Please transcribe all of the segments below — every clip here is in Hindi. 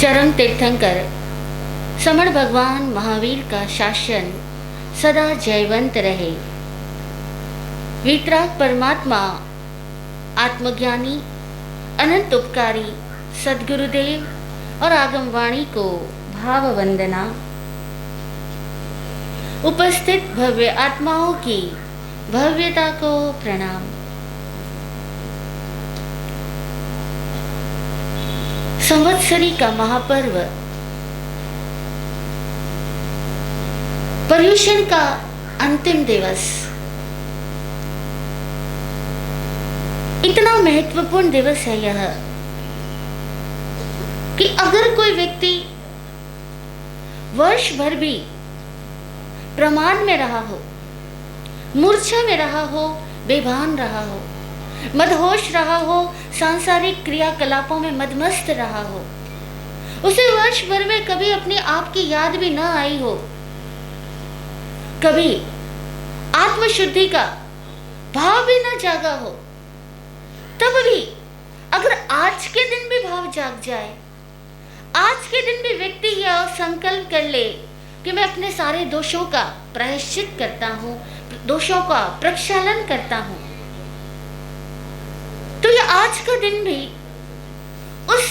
चरम तीर्थंकर समण भगवान महावीर का शासन सदा जयवंत रहे। वीतराग परमात्मा आत्मज्ञानी अनंत उपकारी सद्गुरुदेव और आगमवाणी को भाव वंदना। उपस्थित भव्य आत्माओं की भव्यता को प्रणाम। संवत्सरी का महापर्व पर्युषण का अंतिम दिवस इतना महत्वपूर्ण दिवस है यह कि अगर कोई व्यक्ति वर्ष भर भी प्रमाद में रहा हो, मूर्छा में रहा हो, बेभान रहा हो, मदहोश रहा हो, सांसारिक क्रियाकलापों में मदमस्त रहा हो, उसे वर्ष भर में कभी अपने आप की याद भी न आई हो, कभी आत्मशुद्धि का भाव भी न जागा हो, तब भी अगर आज के दिन भी भाव जाग जाए, आज के दिन भी व्यक्ति यह संकल्प कर ले कि मैं अपने सारे दोषों का प्रायश्चित करता हूं, दोषों का प्रक्षालन करता हूं, तो यह आज का दिन भी उस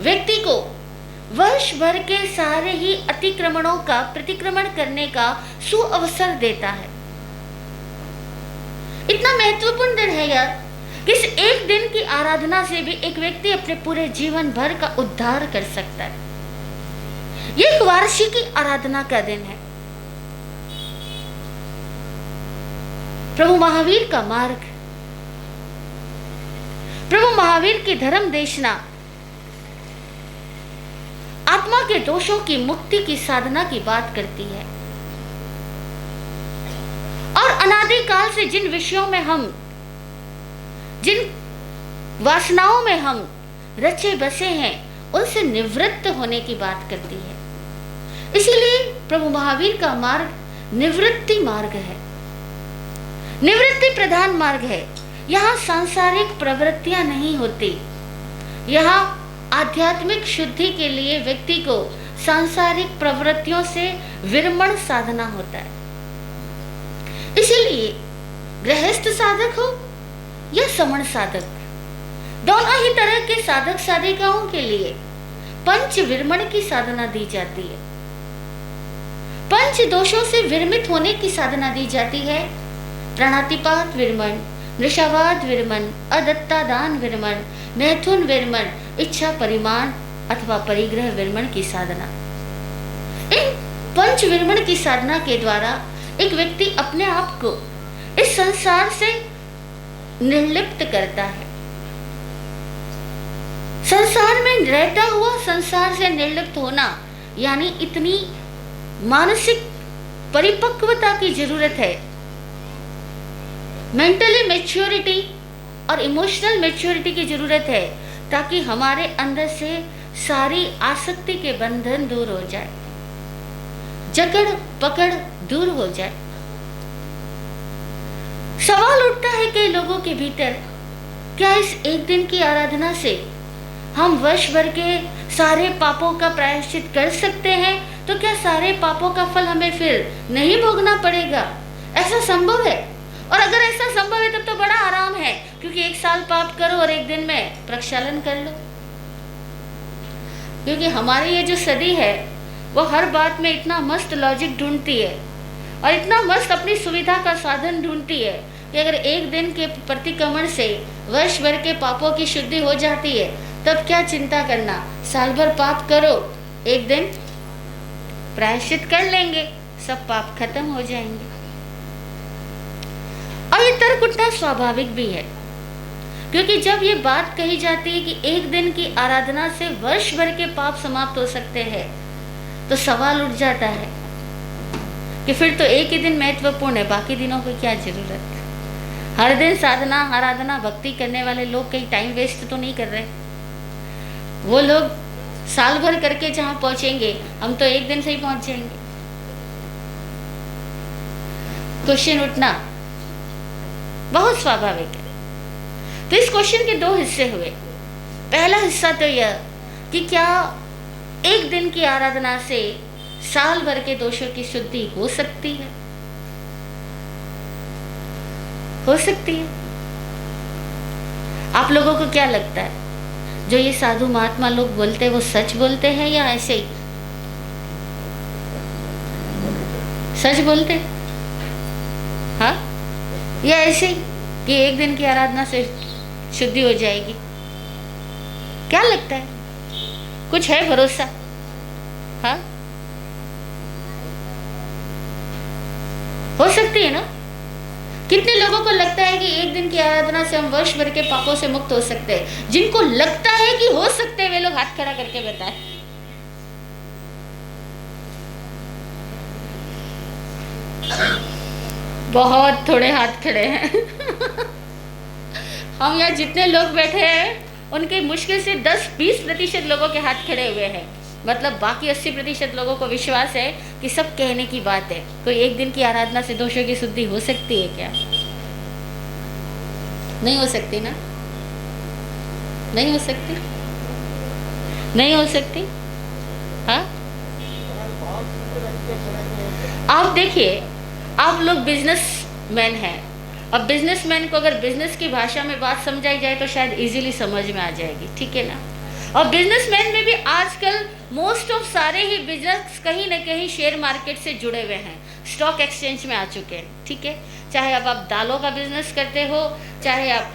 व्यक्ति को वर्ष भर के सारे ही अतिक्रमणों का प्रतिक्रमण करने का सुअवसर देता है। इतना महत्वपूर्ण दिन है यार कि इस एक दिन की आराधना से भी एक व्यक्ति अपने पूरे जीवन भर का उद्धार कर सकता है। यह एक वार्षिकी आराधना का दिन है। प्रभु महावीर का मार्ग, प्रभु महावीर की धर्म देशना आत्मा के दोषों की मुक्ति की साधना की बात करती है और अनादि काल से जिन विषयों में हम, जिन वासनाओं में हम रचे बसे हैं, उनसे निवृत्त होने की बात करती है। इसीलिए प्रभु महावीर का मार्ग निवृत्ति मार्ग है, निवृत्ति प्रधान मार्ग है। यहाँ सांसारिक प्रवृत्तियां नहीं होती, यहाँ आध्यात्मिक शुद्धि के लिए व्यक्ति को सांसारिक प्रवृत्तियों से विरमण साधना होता है। इसीलिए गृहस्थ साधक हो या समण साधक, दोनों ही तरह के साधक साधिकाओं के लिए पंच विरमण की साधना दी जाती है। पंच दोषों से विरमित होने की साधना दी जाती है। प्राणातिपात विरमण, वृषावाद विरमण, अदत्तादान विरमण, मैथुन विरमण, इच्छा परिमाण अथवा परिग्रह विरमण की साधना। इन पंच विरमण की साधना के द्वारा एक व्यक्ति अपने आप को इस संसार से निर्लिप्त करता है। संसार में रहता हुआ संसार से निर्लिप्त होना यानी इतनी मानसिक परिपक्वता की जरूरत है, मेंटली मैच्योरिटी और इमोशनल मैच्योरिटी की जरूरत है, ताकि हमारे अंदर से सारी आसक्ति के बंधन दूर हो जाए, जकड़ पकड़ दूर हो जाए। सवाल उठता है कई लोगों के भीतर, क्या इस एक दिन की आराधना से हम वर्ष भर के सारे पापों का प्रायश्चित कर सकते हैं? तो क्या सारे पापों का फल हमें फिर नहीं भोगना पड़ेगा? ऐसा संभव है? और अगर ऐसा संभव है तब तो बड़ा आराम है, क्योंकि एक साल पाप करो और एक दिन में प्रक्षालन कर लो। क्योंकि हमारी ये जो सदी है वो हर बात में इतना मस्त लॉजिक ढूंढती है और इतना मस्त अपनी सुविधा का साधन ढूंढती है कि अगर एक दिन के प्रतिक्रमण से वर्ष भर के पापों की शुद्धि हो जाती है, तब क्या चिंता करना। साल भर पाप करो, एक दिन प्रायश्चित कर लेंगे, सब पाप खत्म हो जाएंगे। और ये तर्क उठना स्वाभाविक भी है, क्योंकि जब ये बात कही जाती है कि एक दिन की आराधना से वर्ष भर के पाप समाप्त हो सकते हैं, तो सवाल उठ जाता है कि फिर तो एक ही दिन महत्वपूर्ण है, बाकी दिनों की क्या जरूरत। हर दिन साधना आराधना भक्ति करने वाले लोग कहीं टाइम वेस्ट तो नहीं कर रहे। वो लोग साल भर करके जहां पहुंचेंगे, हम तो एक दिन से ही पहुंच जाएंगे। क्वेश्चन उठना बहुत स्वाभाविक है। तो इस क्वेश्चन के दो हिस्से हुए। पहला हिस्सा तो यह कि क्या एक दिन की आराधना से साल भर के दोषों की शुद्धि हो सकती है, हो सकती है। आप लोगों को क्या लगता है, जो ये साधु महात्मा लोग बोलते हैं वो सच बोलते हैं या ऐसे ही सच बोलते हैं? हाँ, या ऐसे ही कि एक दिन की आराधना से शुद्धि हो जाएगी? क्या लगता है, कुछ है भरोसा? हाँ, हो सकती है ना? कितने लोगों को लगता है कि एक दिन की आराधना से हम वर्ष भर के पापों से मुक्त हो सकते हैं? जिनको लगता है कि हो सकते हैं वे लोग हाथ खड़ा करके बताएं। बहुत थोड़े हाथ खड़े हैं। हम यहाँ जितने लोग बैठे हैं उनके मुश्किल से 10-20% लोगों के हाथ खड़े हुए हैं। मतलब बाकी 80% लोगों को विश्वास है कि सब कहने की बात है। कोई एक दिन की आराधना से दोषों की शुद्धि हो सकती है क्या? नहीं हो सकती ना? नहीं हो सकती, नहीं हो सकती। हाँ, आप देखिए, आप लोग बिजनेसमैन हैं। अब बिजनेसमैन को अगर बिजनेस की भाषा में बात समझाई जाए तो शायद इजीली समझ में आ जाएगी, ठीक है ना? और बिजनेसमैन में भी आजकल मोस्ट ऑफ सारे ही बिजनेस कहीं ना कहीं शेयर मार्केट से जुड़े हुए हैं, स्टॉक एक्सचेंज में आ चुके हैं, ठीक है? चाहे अब आप दालों का बिजनेस करते हो, चाहे आप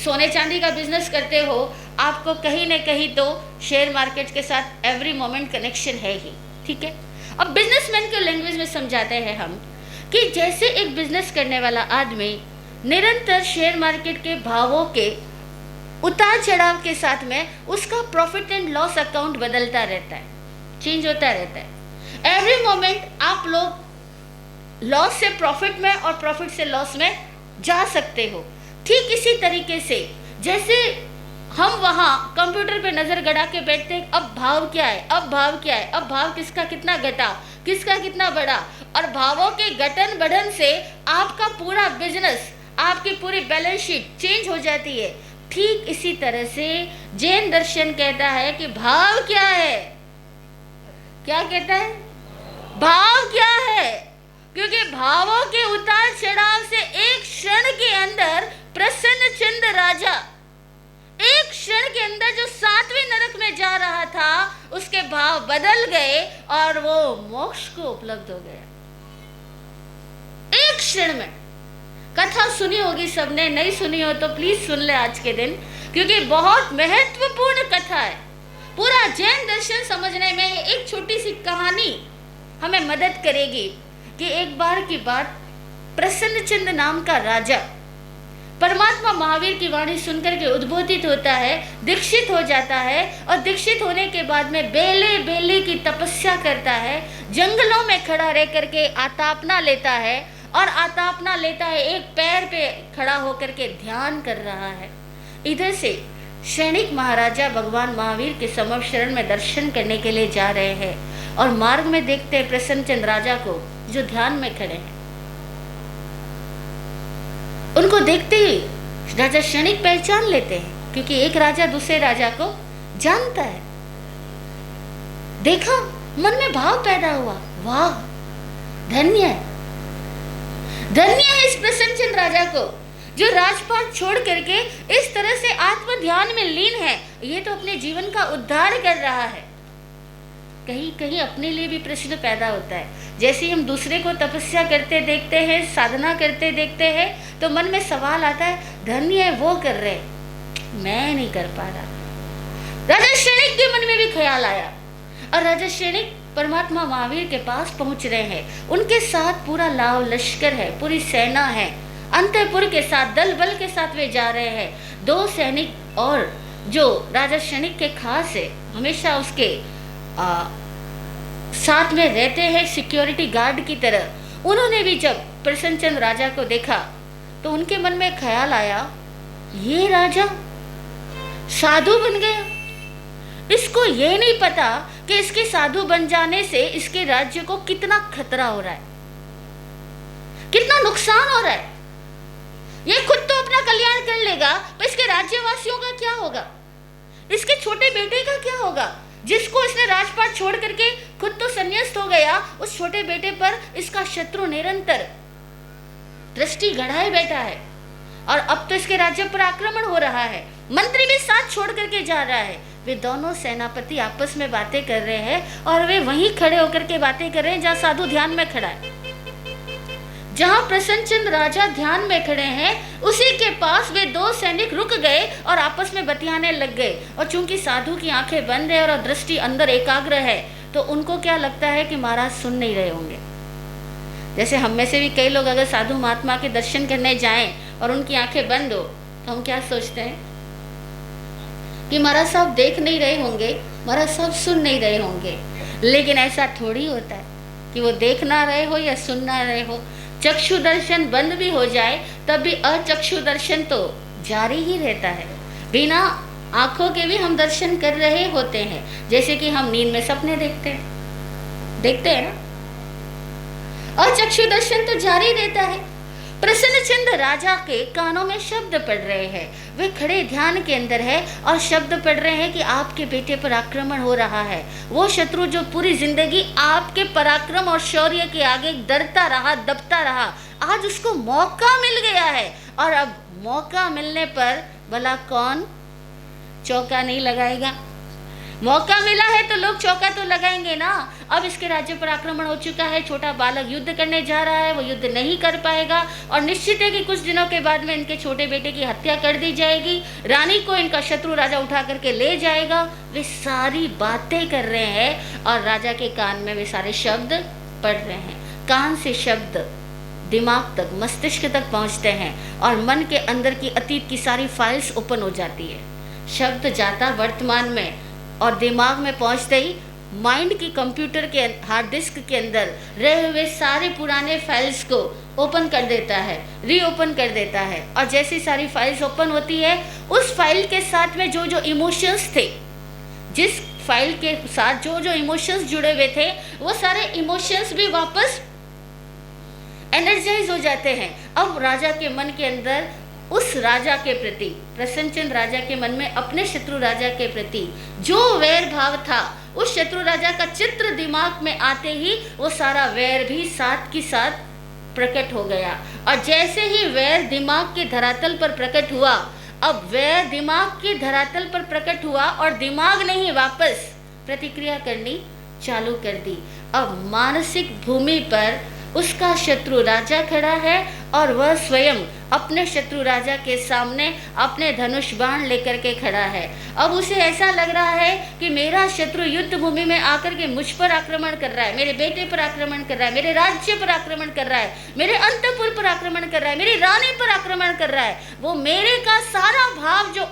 सोने चांदी का बिजनेस करते हो, आपको कहीं ना कहीं तो शेयर मार्केट के साथ एवरी मोमेंट कनेक्शन है ही, ठीक है? अब बिजनेसमैन के लैंग्वेज में समझाते हैं हम कि जैसे एक बिजनेस करने वाला आदमी निरंतर शेयर मार्केट के भावों के उतार चढ़ाव के साथ में उसका प्रॉफिट एंड लॉस अकाउंट बदलता रहता है, चेंज होता रहता है। एवरी मोमेंट आप लोग लॉस से प्रॉफिट में और प्रॉफिट से लॉस में जा सकते हो। ठीक इसी तरीके से जैसे हम वहाँ कंप्यूटर पे नज़र गड़ा के बैठते हैं, अब भाव क्या है, अब भाव क्या है, अब भाव किसका कितना घटा, किसका कितना बढ़ा, और भावों के घटन बढ़न से आपका पूरा बिजनेस, आपकी पूरी बैलेंस शीट चेंज हो जाती है। ठीक इसी तरह से जैन दर्शन कहता है कि भाव क्या है, क्या कहता है, भाव क्या है, क्योंकि भावों के उतार चढ़ाव से एक क्षण के अंदर प्रसन्न चंद्र राजा एक क्षण के अंदर जो 7वें नरक में जा रहा था उसके भाव बदल गए और वो मोक्ष को उपलब्ध हो गया एक क्षण में। कथा सुनी होगी सबने, नहीं सुनी हो तो प्लीज सुन ले आज के दिन, क्योंकि बहुत महत्वपूर्ण कथा है। पूरा जैन दर्शन समझने में एक छोटी सी कहानी हमें मदद करेगी कि एक बार की बात, प्रसन्नचंद नाम का राजा परमात्मा महावीर की वाणी सुनकर के उद्बोधित होता है, दीक्षित हो जाता है, और दीक्षित होने के बाद में बेले बेले की तपस्या करता है, जंगलों में खड़ा रह करके आतापना लेता है, और आतापना लेता है एक पैर पे खड़ा होकर के ध्यान कर रहा है। इधर से सैनिक महाराजा भगवान महावीर के समक्ष शरण में दर्शन करने के लिए जा रहे हैं, और मार्ग में देखते हैं प्रसन्नचंद राजा को जो ध्यान में खड़े हैं। उनको देखते ही राजा क्षणिक पहचान लेते हैं, क्योंकि एक राजा दूसरे राजा को जानता है। देखा, मन में भाव पैदा हुआ, वाह, धन्य है, धन्य है इस प्रसन्नचंद राजा को जो राजपाट छोड़ करके इस तरह से आत्म ध्यान में लीन है। ये तो अपने जीवन का उद्धार कर रहा है। कहीं कहीं अपने लिए भी प्रश्न पैदा होता है। जैसे ही हम दूसरे को तपस्या करते देखते हैं, साधना करते देखते हैं, तो मन में सवाल आता है, धन्य है वो कर रहे, मैं नहीं कर पा रहा। राजा क्षणिक के मन में भी ख्याल आया, और राजा क्षणिक परमात्मा महावीर के पास पहुंच रहे हैं। उनके साथ पूरा लाव लश्कर है, पूरी सेना है, अंतपुर के साथ दल बल के साथ वे जा रहे हैं। 2 सैनिक और जो राजा क्षणिक के खास है, हमेशा उसके साथ में रहते हैं सिक्योरिटी गार्ड की तरह। उन्होंने भी जब प्रसन्नचंद राजा को देखा तो उनके मन में ख्याल आया, ये राजा साधु बन गया, इसको ये नहीं पता कि इसके साधु बन जाने से इसके राज्य को कितना खतरा हो रहा है, कितना नुकसान हो रहा है। ये खुद तो अपना कल्याण कर लेगा, पर इसके राज्यवासियों का क्या होगा, इसके छोटे बेटे का क्या होगा, जिसको इसने राजपाट छोड़ करके खुद तो संन्यास्त हो गया, उस छोटे बेटे पर इसका शत्रु निरंतर दृष्टि गढ़ाए बैठा है और अब तो इसके राज्य पर आक्रमण हो रहा है। मंत्री भी साथ छोड़ करके जा रहा है। वे दोनों सेनापति आपस में बातें कर रहे हैं और वे वहीं खड़े होकर के बातें कर रहे हैं जहां साधु ध्यान में खड़ा है। जहां प्रसन्नचंद्र राजा ध्यान में खड़े हैं, उसी के पास वे दो सैनिक रुक गए और आपस में बतियाने लग गए। और चूंकि साधु की आंखें बंद है और दृष्टि अंदर एकाग्र है, तो उनको क्या लगता है कि महाराज सुन नहीं रहे होंगे। जैसे हम में से भी कई लोग अगर साधु महात्मा के दर्शन करने जाएं और उनकी आंखें बंद हो, तो हम क्या सोचते हैं कि महाराज साहब देख नहीं रहे होंगे, महाराज साहब सुन नहीं रहे होंगे। लेकिन ऐसा थोड़ी होता है कि वो देख ना रहे हो या सुन ना रहे हो। चक्षु दर्शन बंद भी हो जाए तब भी अचक्षु दर्शन तो जारी ही रहता है। बिना आंखों के भी हम दर्शन कर रहे होते हैं, जैसे कि हम नींद में सपने देखते हैं ना। अचक्षु दर्शन तो जारी रहता है। प्रसन्नचंद्र राजा के कानों में शब्द पड़ रहे हैं। वे खड़े ध्यान के अंदर है और शब्द पड़ रहे हैं कि आपके बेटे पर आक्रमण हो रहा है। वो शत्रु जो पूरी जिंदगी आपके पराक्रम और शौर्य के आगे डरता रहा, दबता रहा, आज उसको मौका मिल गया है। और अब मौका मिलने पर भला कौन चौका नहीं लगाएगा। मौका मिला है तो लोग चौका तो लगाएंगे ना। अब इसके राज्य पर आक्रमण हो चुका है, छोटा बालक युद्ध करने जा रहा है, वो युद्ध नहीं कर पाएगा और निश्चित है कि कुछ दिनों के बाद में इनके छोटे बेटे की हत्या कर दी जाएगी। रानी को इनका शत्रु राजा उठा करके ले जाएगा। वे सारी बातें कर रहे हैं और राजा के कान में वे सारे शब्द पढ़ रहे हैं। कान से शब्द दिमाग तक, मस्तिष्क तक पहुंचते हैं और मन के अंदर की अतीत की सारी फाइल्स ओपन हो जाती है। शब्द जाता वर्तमान में और दिमाग में पहुंचते ही माइंड की कंप्यूटर के हार्ड डिस्क के अंदर रहे हुए सारे पुराने फाइल्स को ओपन कर देता है, रीओपन कर देता है। और जैसी सारी फाइल्स ओपन होती है, उस फाइल के साथ में जो जो इमोशंस थे, जिस फाइल के साथ जो जो इमोशंस जुड़े हुए थे, वो सारे इमोशंस भी वापस एनर्जाइज हो जाते हैं। अब राजा के मन के अंदर उस राजा के प्रति, प्रसन्नचंद्र राजा के मन में अपने शत्रु राजा के प्रति जो वैर भाव था, उस शत्रु राजा का चित्र दिमाग में आते ही वो सारा वैर भी साथ की साथ प्रकट हो गया। और जैसे ही वैर दिमाग के धरातल पर प्रकट हुआ, अब वैर दिमाग के धरातल पर प्रकट हुआ और दिमाग ने ही वापस प्रतिक्रिया करनी चालू कर दी। अब मानसिक भूमि पर उसका शत्रु राजा खड़ा है और वह स्वयं अपने शत्रु राजा के सामने अपने धनुष बाण लेकर के खड़ा है। अब उसे ऐसा लग रहा है कि मेरा शत्रु युद्ध भूमि में आकर के मुझ पर आक्रमण कर रहा है, मेरे बेटे पर आक्रमण कर रहा है, मेरे राज्य पर आक्रमण कर रहा है, मेरे अंतपुर पर आक्रमण कर रहा है, मेरी रानी पर आक्रमण कर रहा है। वो मेरे का सारा भाव जो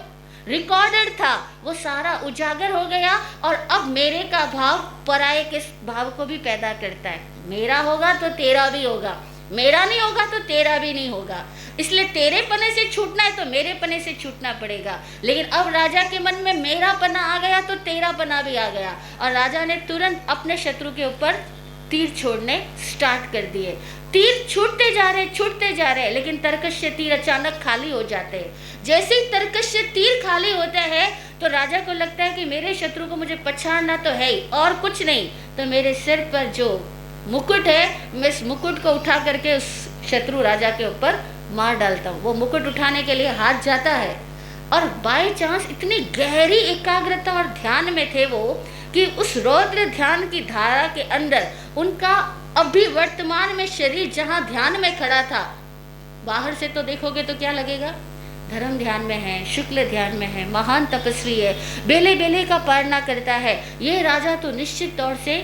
रिकॉर्डेड था वो सारा उजागर हो गया और अब मेरे का भाव पराये के भाव को भी पैदा करता है। मेरा होगा तो तेरा भी होगा, मेरा नहीं होगा तो तेरा भी नहीं होगा। इसलिए तेरे पने से छूटना है तो मेरे पने से छूटना पड़ेगा। लेकिन अब राजा के मन में मेरा पना आ गया तो तेरा पना भी आ गया और राजा ने तुरंत अपने शत्रु के ऊपर तीर छोड़ने स्टार्ट कर दिए। तीर छूटते जा रहे, लेकिन तर्कश से तीर अचानक खाली हो जाते हैं। जैसे ही तर्कश से तीर खाली होता है तो राजा को लगता है कि मेरे शत्रु को मुझे पछाड़ना तो है ही, और कुछ नहीं तो मेरे सिर पर जो मुकुट है, मैं इस मुकुट को उठा करके उस शत्रु राजा के ऊपर मार डालता हूँ। वो मुकुट उठाने के लिए हाथ जाता है और बाय चांस इतनी गहरी एकाग्रता और ध्यान में थे वो कि उस रौद्र ध्यान की धारा के अंदर उनका अभी वर्तमान में शरीर जहाँ ध्यान में खड़ा था, बाहर से तो देखोगे तो क्या लगेगा, धर्म ध्यान में है, शुक्ल ध्यान में है, महान तपस्वी है, बेले बेले का पालना करता है, ये राजा तो निश्चित तौर से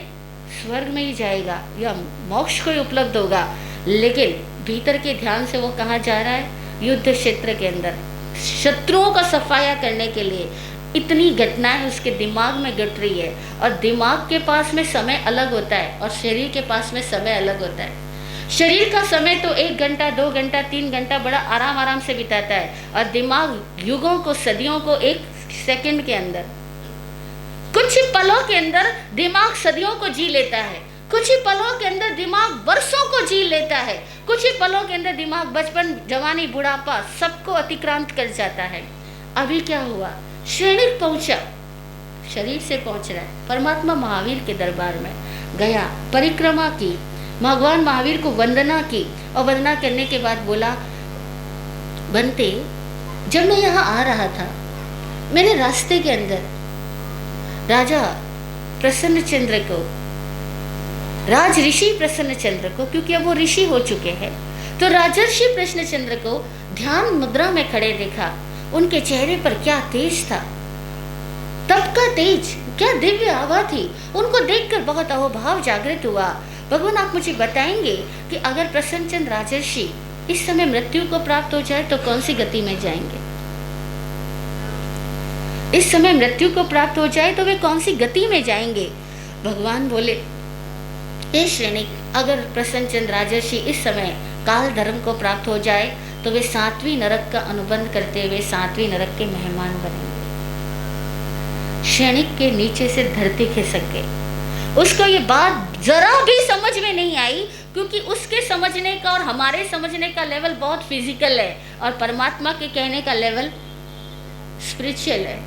स्वर्ग में ही जाएगा या मोक्ष को ही उपलब्ध होगा। लेकिन भीतर के ध्यान से वो कहाँ जा रहा है, युद्ध क्षेत्र के अंदर शत्रुओं का सफाया करने के लिए। इतनी घटनाएं उसके दिमाग में घट रही है और दिमाग के पास में समय अलग होता है और शरीर के पास में समय अलग होता है। शरीर का समय तो 1 घंटा 2 घंटा 3 घंटा बड़ा आराम से बिताता है और दिमाग युगों को, सदियों को 1 सेकंड के अंदर, कुछ ही पलों के अंदर दिमाग सदियों को जी लेता है, कुछ ही पलों के अंदर दिमाग वर्षों को जी लेता है, कुछ ही पलों के अंदर दिमाग बचपन, जवानी, बुढ़ापा सबको अतिक्रांत कर जाता है। अभी क्या हुआ, क्षणिक पहुंचा, शरीर से पहुंच रहा है। परमात्मा महावीर के दरबार में गया, परिक्रमा की, भगवान महावीर को वंदना की और वंदना करने के बाद बोला, बनते, जब मैं यहाँ आ रहा था मेरे रास्ते के अंदर राजा प्रसन्नचंद्र को, राज ऋषि प्रसन्नचंद्र को, क्योंकि अब वो ऋषि हो चुके हैं, तो राजर्षि प्रसन्नचंद्र को ध्यान मुद्रा में खड़े देखा। उनके चेहरे पर क्या तेज था, तप का तेज, क्या दिव्य आभा थी। उनको देखकर बहुत अहोभाव जागृत हुआ। भगवान आप मुझे बताएंगे कि अगर प्रसन्नचंद्र राजर्षि इस समय मृत्यु को प्राप्त हो जाए तो कौन सी गति में जाएंगे? इस समय मृत्यु को प्राप्त हो जाए तो वे कौन सी गति में जाएंगे? भगवान बोले, हे श्रेणिक, अगर प्रसन्नचंद्र राजर्षि इस समय काल धर्म को प्राप्त हो जाए तो वे 7वीं नरक का अनुबंध करते हुए 7वीं नरक के मेहमान बनेंगे। श्रेणिक के नीचे से धरती खिसक गई। उसको ये बात जरा भी समझ में नहीं आई, क्योंकि उसके समझने का और हमारे समझने का लेवल बहुत फिजिकल है और परमात्मा के कहने का लेवल स्पिरिचुअल है।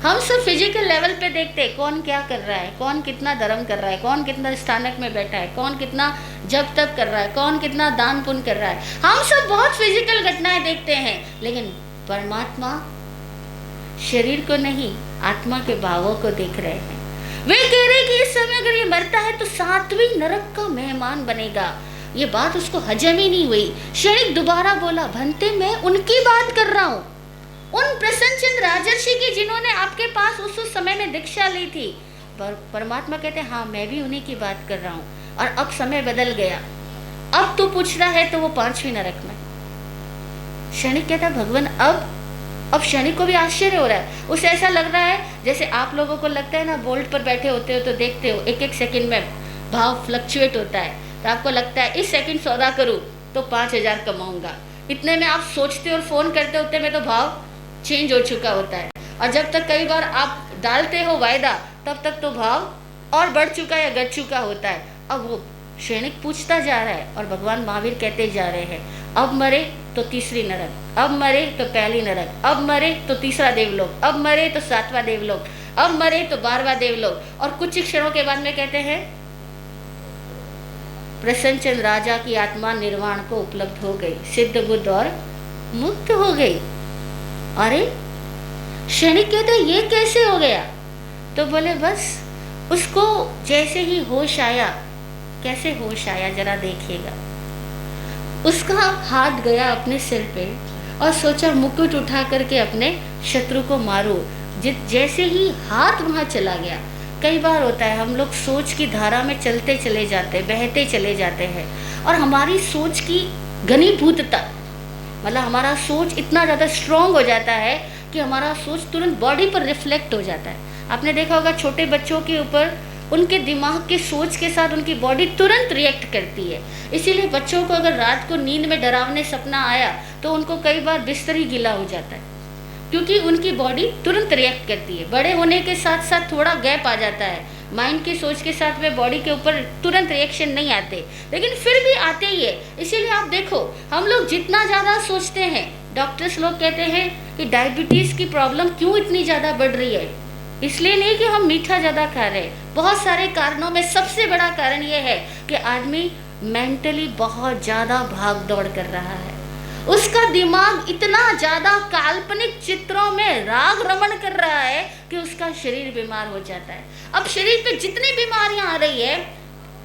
हम सब फिजिकल लेवल पे देखते हैं कौन क्या कर रहा है, कौन कितना धर्म कर रहा है, कौन कितना स्थानक में बैठा है, कौन कितना जप तप कर रहा है, कौन कितना दान पुण्य कर रहा है। हम सब बहुत फिजिकल घटनाएं देखते हैं, लेकिन परमात्मा शरीर को नहीं, आत्मा के भावों को देख रहे हैं। वे कह रहे कि इस समय अगर ये मरता है तो 7वीं नरक का मेहमान बनेगा। ये बात उसको हजम ही नहीं हुई। शरीर दोबारा बोला, भंते मैं उनकी बात कर रहा हूँ, उन प्रसन्नचंद्र राजर्षि की जिन्होंने आपके पास उस समय में दीक्षा ली थी। परमात्मा कहते हैं, हाँ मैं भी उन्हीं की बात कर रहा हूँ, और अब समय बदल गया, अब तू पूछ रहा है तो वो 5वीं नरक में। क्षणिक कहता, भगवान अब क्षणिक को भी आश्चर्य हो रहा है। उसे ऐसा लग रहा है जैसे आप लोगों को लगता है ना, बोल्ट पर बैठे होते हो तो देखते हो एक एक सेकंड में भाव फ्लक्चुएट होता है, तो आपको लगता है इस सेकंड सौदा करूँ तो 5,000 कमाऊंगा। इतने में आप सोचते और फोन करते होते में तो भाव चेंज हो चुका होता है, और जब तक कई बार आप डालते हो वायदा तब तक तो भाव और बढ़ चुका या घट चुका होता है। अब वो श्रेणिक पूछता जा रहा है और भगवान महावीर कहते जा रहे हैं, अब मरे तो 3री नरक, अब मरे तो 1ली नरक, अब मरे तो 3रा देवलोक, अब मरे तो 7वां देवलोक, अब मरे तो 12वां देवलोक। और कुछ क्षणों के बाद में कहते हैं, प्रसन्नचंद्र राजा की आत्मा निर्वाण को उपलब्ध हो गई, सिद्ध बुद्ध और मुक्त हो गई। अरे क्षणिक कहते ये कैसे हो गया? तो बोले बस उसको जैसे ही होश आया, कैसे होश आया जरा देखिएगा। उसका हाथ गया अपने सिर पे और सोचा मुकुट उठा करके अपने शत्रु को मारो। जैसे ही हाथ वहाँ चला गया, कई बार होता है हम लोग सोच की धारा में चलते चले जाते, बहते चले जाते हैं, और हमारी सोच की घनीभूतता, मतलब हमारा सोच इतना ज़्यादा स्ट्रॉन्ग हो जाता है कि हमारा सोच तुरंत बॉडी पर रिफ्लेक्ट हो जाता है। आपने देखा होगा छोटे बच्चों के ऊपर उनके दिमाग के सोच के साथ उनकी बॉडी तुरंत रिएक्ट करती है। इसीलिए बच्चों को अगर रात को नींद में डरावने सपना आया तो उनको कई बार बिस्तर ही गीला हो जाता है, क्योंकि उनकी बॉडी तुरंत रिएक्ट करती है। बड़े होने के साथ साथ थोड़ा गैप आ जाता है, माइंड की सोच के साथ में बॉडी के ऊपर तुरंत रिएक्शन नहीं आते, लेकिन फिर भी आते ही है। इसीलिए आप देखो हम लोग जितना ज़्यादा सोचते हैं, डॉक्टर्स लोग कहते हैं कि डायबिटीज़ की प्रॉब्लम क्यों इतनी ज़्यादा बढ़ रही है, इसलिए नहीं कि हम मीठा ज़्यादा खा रहे हैं। बहुत सारे कारणों में सबसे बड़ा कारण ये है कि आदमी मेंटली बहुत ज़्यादा भाग दौड़ कर रहा है। उसका दिमाग इतना ज़्यादा काल्पनिक चित्रों में राग रमण कर रहा है कि उसका शरीर बीमार हो जाता है। अब शरीर पे जितनी बीमारियां आ रही है,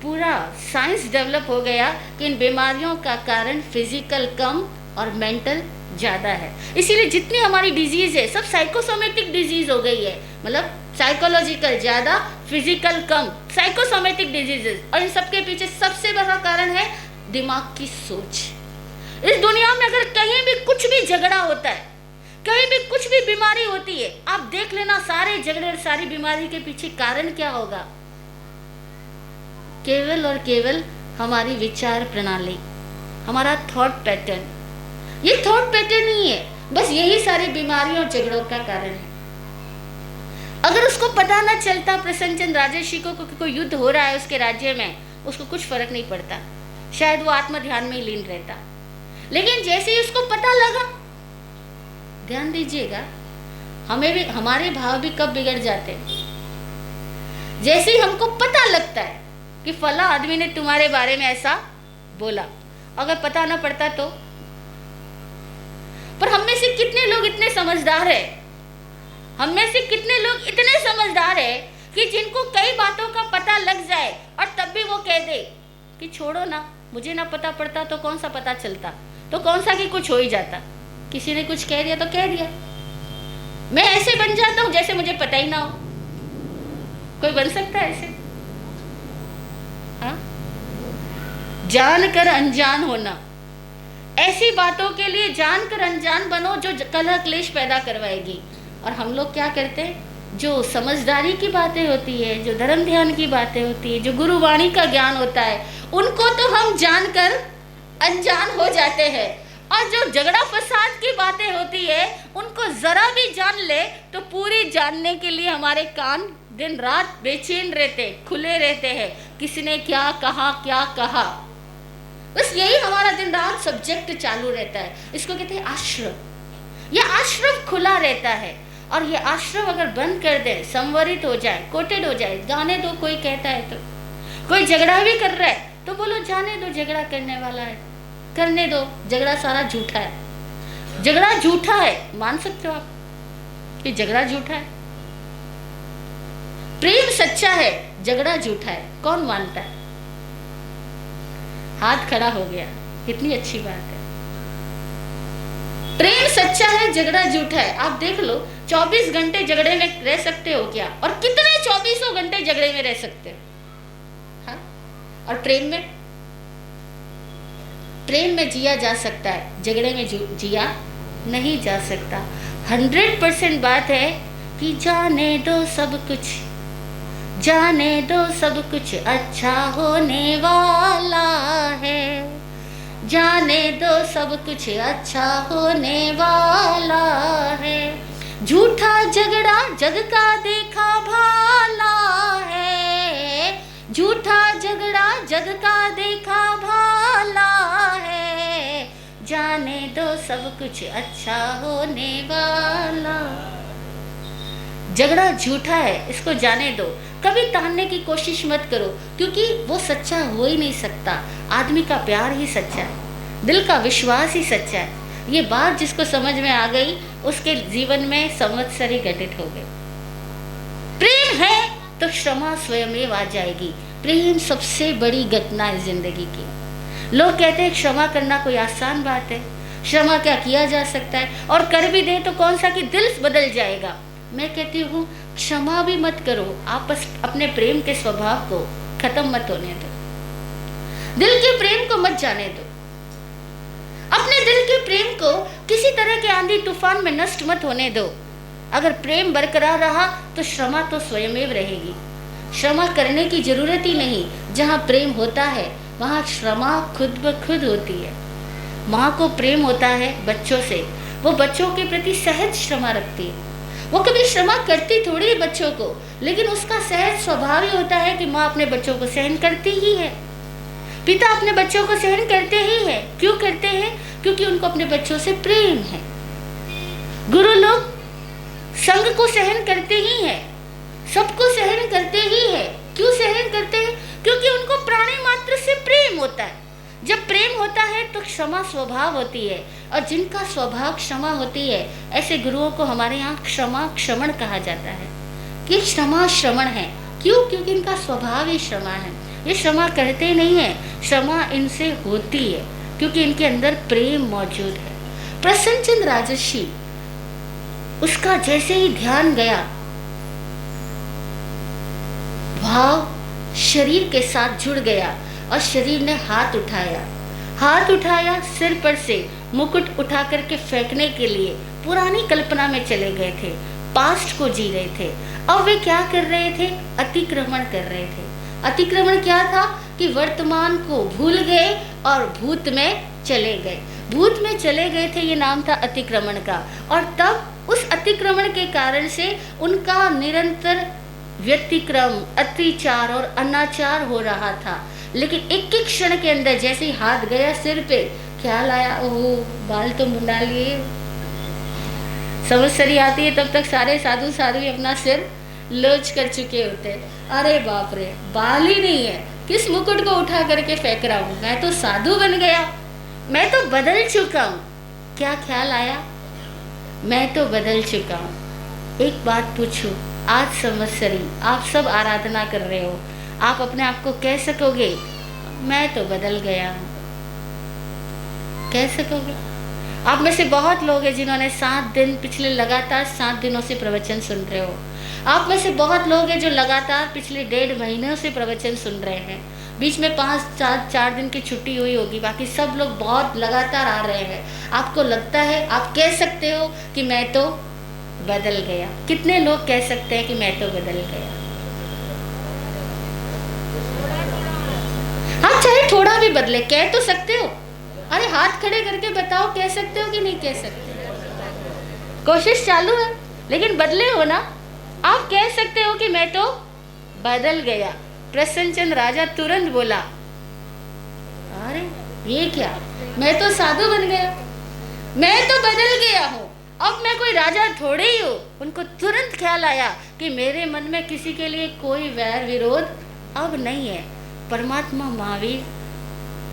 पूरा साइंस डेवलप हो गया कि इन बीमारियों का कारण फिजिकल कम और मेंटल ज़्यादा है। इसीलिए जितनी हमारी डिजीज़ है सब साइकोसोमेटिक डिजीज़ हो गई है, मतलब साइकोलॉजिकल ज़्यादा, फिजिकल कम, साइकोसोमेटिक डिजीजेज। और इन सबके पीछे सबसे बड़ा कारण है दिमाग की सोच। इस दुनिया में अगर कहीं भी कुछ भी झगड़ा होता है, कहीं भी कुछ भी बीमारी होती है, आप देख लेना सारे झगड़े और सारी बीमारी के पीछे कारण क्या होगा? केवल और केवल हमारी विचार प्रणाली, हमारा थॉट पैटर्न। ये थॉट पैटर्न नहीं है, बस यही सारी बीमारियों और झगड़ों का कारण है। अगर उसको पता ना चलता प्रसन्नचंद्र राजर्षि को कि कोई युद्ध हो रहा है उसके राज्य में, उसको कुछ फर्क नहीं पड़ता, शायद वो आत्म ध्यान में ही लीन रहता। लेकिन जैसे ही उसको पता लगा, ध्यान दीजिएगा, हमें भी हमारे भाव भी कब बिगड़ जाते हैं जैसे ही हमको पता लगता है कि फला आदमी ने तुम्हारे बारे में ऐसा बोला, अगर पता ना पड़ता तो। पर हम में से कितने लोग इतने समझदार है, हम में से कितने लोग इतने समझदार है कि जिनको कई बातों का पता लग जाए और तब भी वो कह दे कि छोड़ो ना, मुझे ना पता पड़ता तो कौन सा पता चलता, तो कौन सा कि कुछ हो ही जाता, किसी ने कुछ कह दिया तो कह दिया, मैं ऐसे बन जाता हूं जैसे मुझे पता ही ना हो। कोई बन सकता है ऐसे? हाँ? जानकर अनजान होना, ऐसी बातों के लिए जानकर अनजान बनो जो कलह क्लेश पैदा करवाएगी। और हम लोग क्या करते हैं, जो समझदारी की बातें होती है, जो धर्म ध्यान की बातें होती है, जो गुरुवाणी का ज्ञान होता है, उनको तो हम जानकर अनजान हो जाते हैं। और जो झगड़ा फसाद की बातें होती है उनको जरा भी जान ले तो पूरी जानने के लिए हमारे कान दिन रात बेचैन रहते, खुले रहते हैं, किसी ने क्या कहा, बस यही हमारा दिन रात सब्जेक्ट चालू रहता है। इसको कहते हैं आश्रव। यह आश्रव खुला रहता है और ये आश्रव अगर बंद कर दे, संवरित हो जाए, कोटेड हो जाए, जाने दो। कोई कहता है तो, कोई झगड़ा भी कर रहा है तो बोलो जाने दो, झगड़ा करने वाला है, करने दो, झगड़ा सारा झूठा है। झगड़ा झूठा है, मान सकते हो आप कि झगड़ा झूठा है? प्रेम सच्चा है, झगड़ा झूठा है, कौन मानता है? हाथ खड़ा हो गया, कितनी अच्छी बात है। प्रेम सच्चा है, झगड़ा झूठा है। आप देख लो, 24 घंटे झगड़े में रह सकते हो क्या? और कितने 24 घंटे झगड़े में रह सकते हो? हाँ? और प्रेम में जिया जा सकता है, झगड़े में जिया नहीं जा सकता। 100% बात है कि जाने दो सब कुछ, जाने दो सब कुछ अच्छा होने वाला है, जाने दो सब कुछ अच्छा होने वाला है। झूठा झगड़ा जग का देखा भाला है, झूठा झगड़ा जग का देखा भाला है, जाने दो सब कुछ अच्छा होने वाला। झगड़ा झूठा है, इसको जाने दो, कभी तानने की कोशिश मत करो, क्योंकि वो सच्चा हो ही नहीं सकता। आदमी का प्यार ही सच्चा है, दिल का विश्वास ही सच्चा है। ये बात जिसको समझ में आ गई उसके जीवन में संवत्सरी घटित हो गए। प्रेम है तो क्षमा स्वयमेव आ जाएगी। प्रेम सबसे बड़ी घटना है जिंदगी की। लोग कहते हैं क्षमा करना कोई आसान बात है, क्षमा क्या किया जा सकता है, और कर भी दे तो कौन सा कि दिल बदल जाएगा। मैं कहती हूँ क्षमा भी मत करो, आप बस अपने प्रेम के स्वभाव को खत्म मत होने दो, दिल के प्रेम को मत जाने दो, अपने दिल के प्रेम को किसी तरह के आंधी तूफान में नष्ट मत होने दो। अगर प्रेम बरकरार रहा तो क्षमा तो स्वयमेव रहेगी। क्षमा करने की जरूरत ही नहीं, जहाँ प्रेम होता है वहाँ क्षमा खुद ब खुद होती है। माँ को प्रेम होता है बच्चों से, वो बच्चों के प्रति सहज क्षमा रखती है। वो कभी क्षमा करती थोड़ी है बच्चों को, लेकिन उसका सहज स्वभाव ही होता है कि माँ अपने बच्चों को सहन करती ही है, पिता अपने बच्चों को सहन करते ही है। क्यों करते हैं? क्योंकि उनको अपने बच्चों से प्रेम है। गुरु लोग संग को सहन करते ही है, सबको सहन करते ही है। क्यों सहन करते हैं? क्योंकि उनको प्राणी मात्र से प्रेम होता है। जब प्रेम होता है तो क्षमा स्वभाव होती है, और जिनका स्वभाव क्षमा होती है ऐसे गुरुओं को हमारे यहाँ क्षमा क्षमण कहा जाता है कि क्षमा श्रमण है। क्यों? क्योंकि इनका स्वभाव ही क्षमा है। ये क्षमा करते नहीं है, क्षमा इनसे होती है क्योंकि इनके अंदर प्रेम मौजूद है। प्रसन्नचंद राजर्षि, उसका जैसे ही ध्यान गया, भाव शरीर के साथ जुड़ गया और शरीर ने हाथ उठाया, सिर पर से मुकुट उठा करके फेंकने के लिए पुरानी कल्पना में चले गए थे, पास्ट को जी रहे थे। अब वे क्या कर रहे थे? अतिक्रमण कर रहे थे। अतिक्रमण क्या था कि वर्तमान को भूल गए और भूत में चले गए। भूत में चले गए थे, ये नाम था अतिक्रमण का। और तब उस अतिक्रमण के कारण से उनका निरंतर व्यतिक्रम, अत्याचार और अनाचार हो रहा था। लेकिन एक एक क्षण के अंदर जैसे ही हाथ गया सिर पे, ख्याल आया, ओहो बाल तो मुंडा लिए। संवत्सरी आती है तब तक सारे साधु साध्वी अपना सिर लोच कर चुके होते हैं, अरे बाप रे बाल ही नहीं है, किस मुकुट को उठा करके फेंक रहा हूँ, मैं तो साधु बन गया, मैं तो बदल चुका हूँ। क्या ख्याल आया, मैं तो बदल चुका हूँ। एक बात पूछूं, आज संवत्सरी आप सब आराधना कर रहे हो, आप अपने आप को कह सकोगे मैं तो बदल गया हूँ? कह सकोगे? आप में से बहुत लोग हैं जिन्होंने 7 दिन पिछले लगातार 7 दिनों से प्रवचन सुन रहे हो। आप में से बहुत लोग हैं जो लगातार पिछले 1.5 महीनों से प्रवचन सुन रहे हैं। बीच में 4 दिन की छुट्टी हुई होगी, बाकी सब लोग बहुत लगातार आ रहे हैं। आपको लगता है, आप कह सकते हो कि मैं तो बदल गया? कितने लोग कह सकते हैं कि मैं तो बदल गया? हाँ, चाहे थोड़ा भी बदले, कह तो सकते हो। अरे हाथ खड़े करके बताओ, कह सकते हो कि नहीं कह सकते? कोशिश चालू है, लेकिन बदले हो ना। आप कह सकते हो कि मैं तो बदल गया। प्रसन्नचंद राजा तुरंत बोला, अरे ये क्या, मैं तो साधु बन गया, मैं तो बदल गया हूँ, अब मैं कोई राजा थोड़े ही हूँ। उनको तुरंत ख्याल आया कि मेरे मन में किसी के लिए कोई वैर विरोध अब नहीं है। परमात्मा महावीर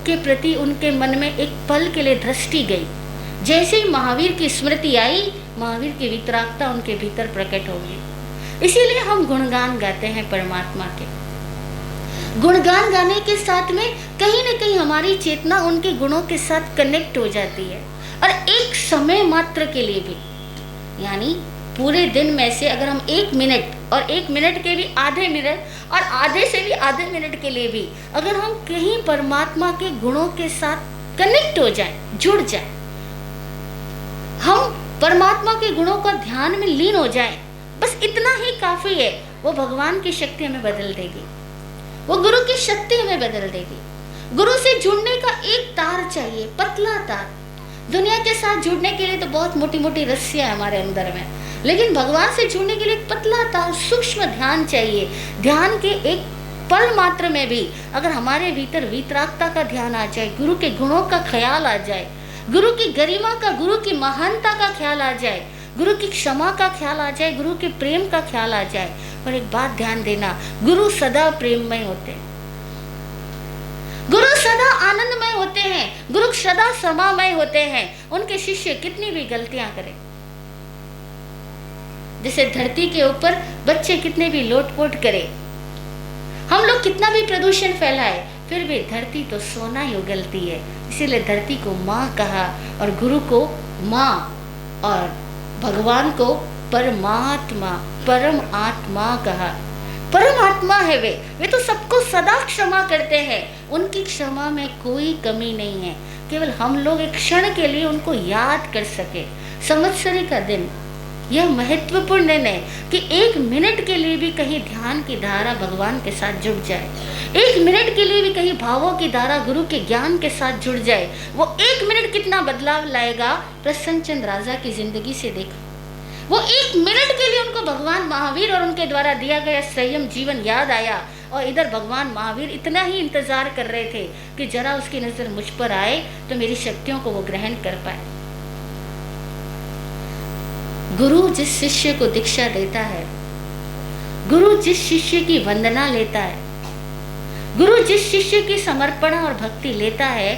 के प्रति उनके मन में एक पल के लिए दृष्टि गई। जैसे ही महावीर की स्मृति आई, महावीर की वितरागता उनके भीतर प्रकट होगी। इसीलिए हम गुणगान गाते हैं परमात्मा के। गुणगान गाने के साथ में कहीं न कहीं हमारी चेतना उनके गुणों के साथ कनेक्ट हो जाती है। और एक समय मात्र के लिए भी, यानी पूरे दिन में से अगर हम 1 मिनट और 1 मिनट के भी आधे मिनट और आधे से भी आधे मिनट के लिए भी अगर हम कहीं परमात्मा के गुणों के साथ कनेक्ट हो जाए, जुड़ जाए, हम परमात्मा के गुणों का ध्यान में लीन हो जाए, बस इतना ही काफी है। वो भगवान की शक्ति हमें बदल देगी, वो गुरु की शक्ति हमें बदल देगी। गुरु से जुड़ने का एक तार चाहिए, पतला तार। दुनिया के साथ जुड़ने के लिए तो बहुत मोटी मोटी रस्सियां हमारे अंदर में, लेकिन भगवान से जुड़ने के लिए पतला तार, सूक्ष्म ध्यान चाहिए। ध्यान के एक पल मात्र में भी अगर हमारे भीतर वितरागता का ध्यान आ जाए, गुरु के गुणों का ख्याल आ जाए, गुरु की गरिमा का, गुरु की महानता का ख्याल आ जाए, गुरु की क्षमा का ख्याल आ जाए, गुरु के प्रेम का ख्याल आ जाए। और एक बात ध्यान देना, गुरु सदा प्रेममय होते हैं, गुरु सदा आनंदमय होते हैं, गुरु सदा क्षमामय होते हैं। उनके शिष्य कितनी भी गलतियां करें, जैसे धरती के ऊपर बच्चे कितने भी लोटपोट करें, हम लोग कितना भी प्रदूषण फैलाए, फिर भी धरती तो सोना ही उगलती है। इसीलिए धरती को माँ कहा और गुरु को माँ और भगवान को परमात्मा, परम आत्मा कहा। परम आत्मा है वे तो सबको सदा क्षमा करते हैं, उनकी क्षमा में कोई कमी नहीं है। केवल हम लोग एक क्षण के लिए उनको याद कर सके। संवत्सरी का दिन यह महत्वपूर्ण दिन है कि 1 मिनट के लिए भी कहीं ध्यान की धारा भगवान के साथ जुड़ जाए, 1 मिनट के लिए भी कहीं भावों की धारा गुरु के ज्ञान के साथ जुड़ जाए। वो 1 मिनट कितना बदलाव लाएगा, प्रसन्नचंद राजा की जिंदगी से देखो। वो 1 मिनट के लिए उनको भगवान महावीर और उनके द्वारा दिया गया संयम जीवन याद आया, और इधर भगवान महावीर इतना ही इंतजार कर रहे थे कि जरा उसकी नजर मुझ पर आए तो मेरी शक्तियों को वो ग्रहण कर पाए। गुरु जिस शिष्य को दीक्षा देता है, गुरु जिस शिष्य की वंदना लेता है, गुरु जिस शिष्य की समर्पण और भक्ति लेता है,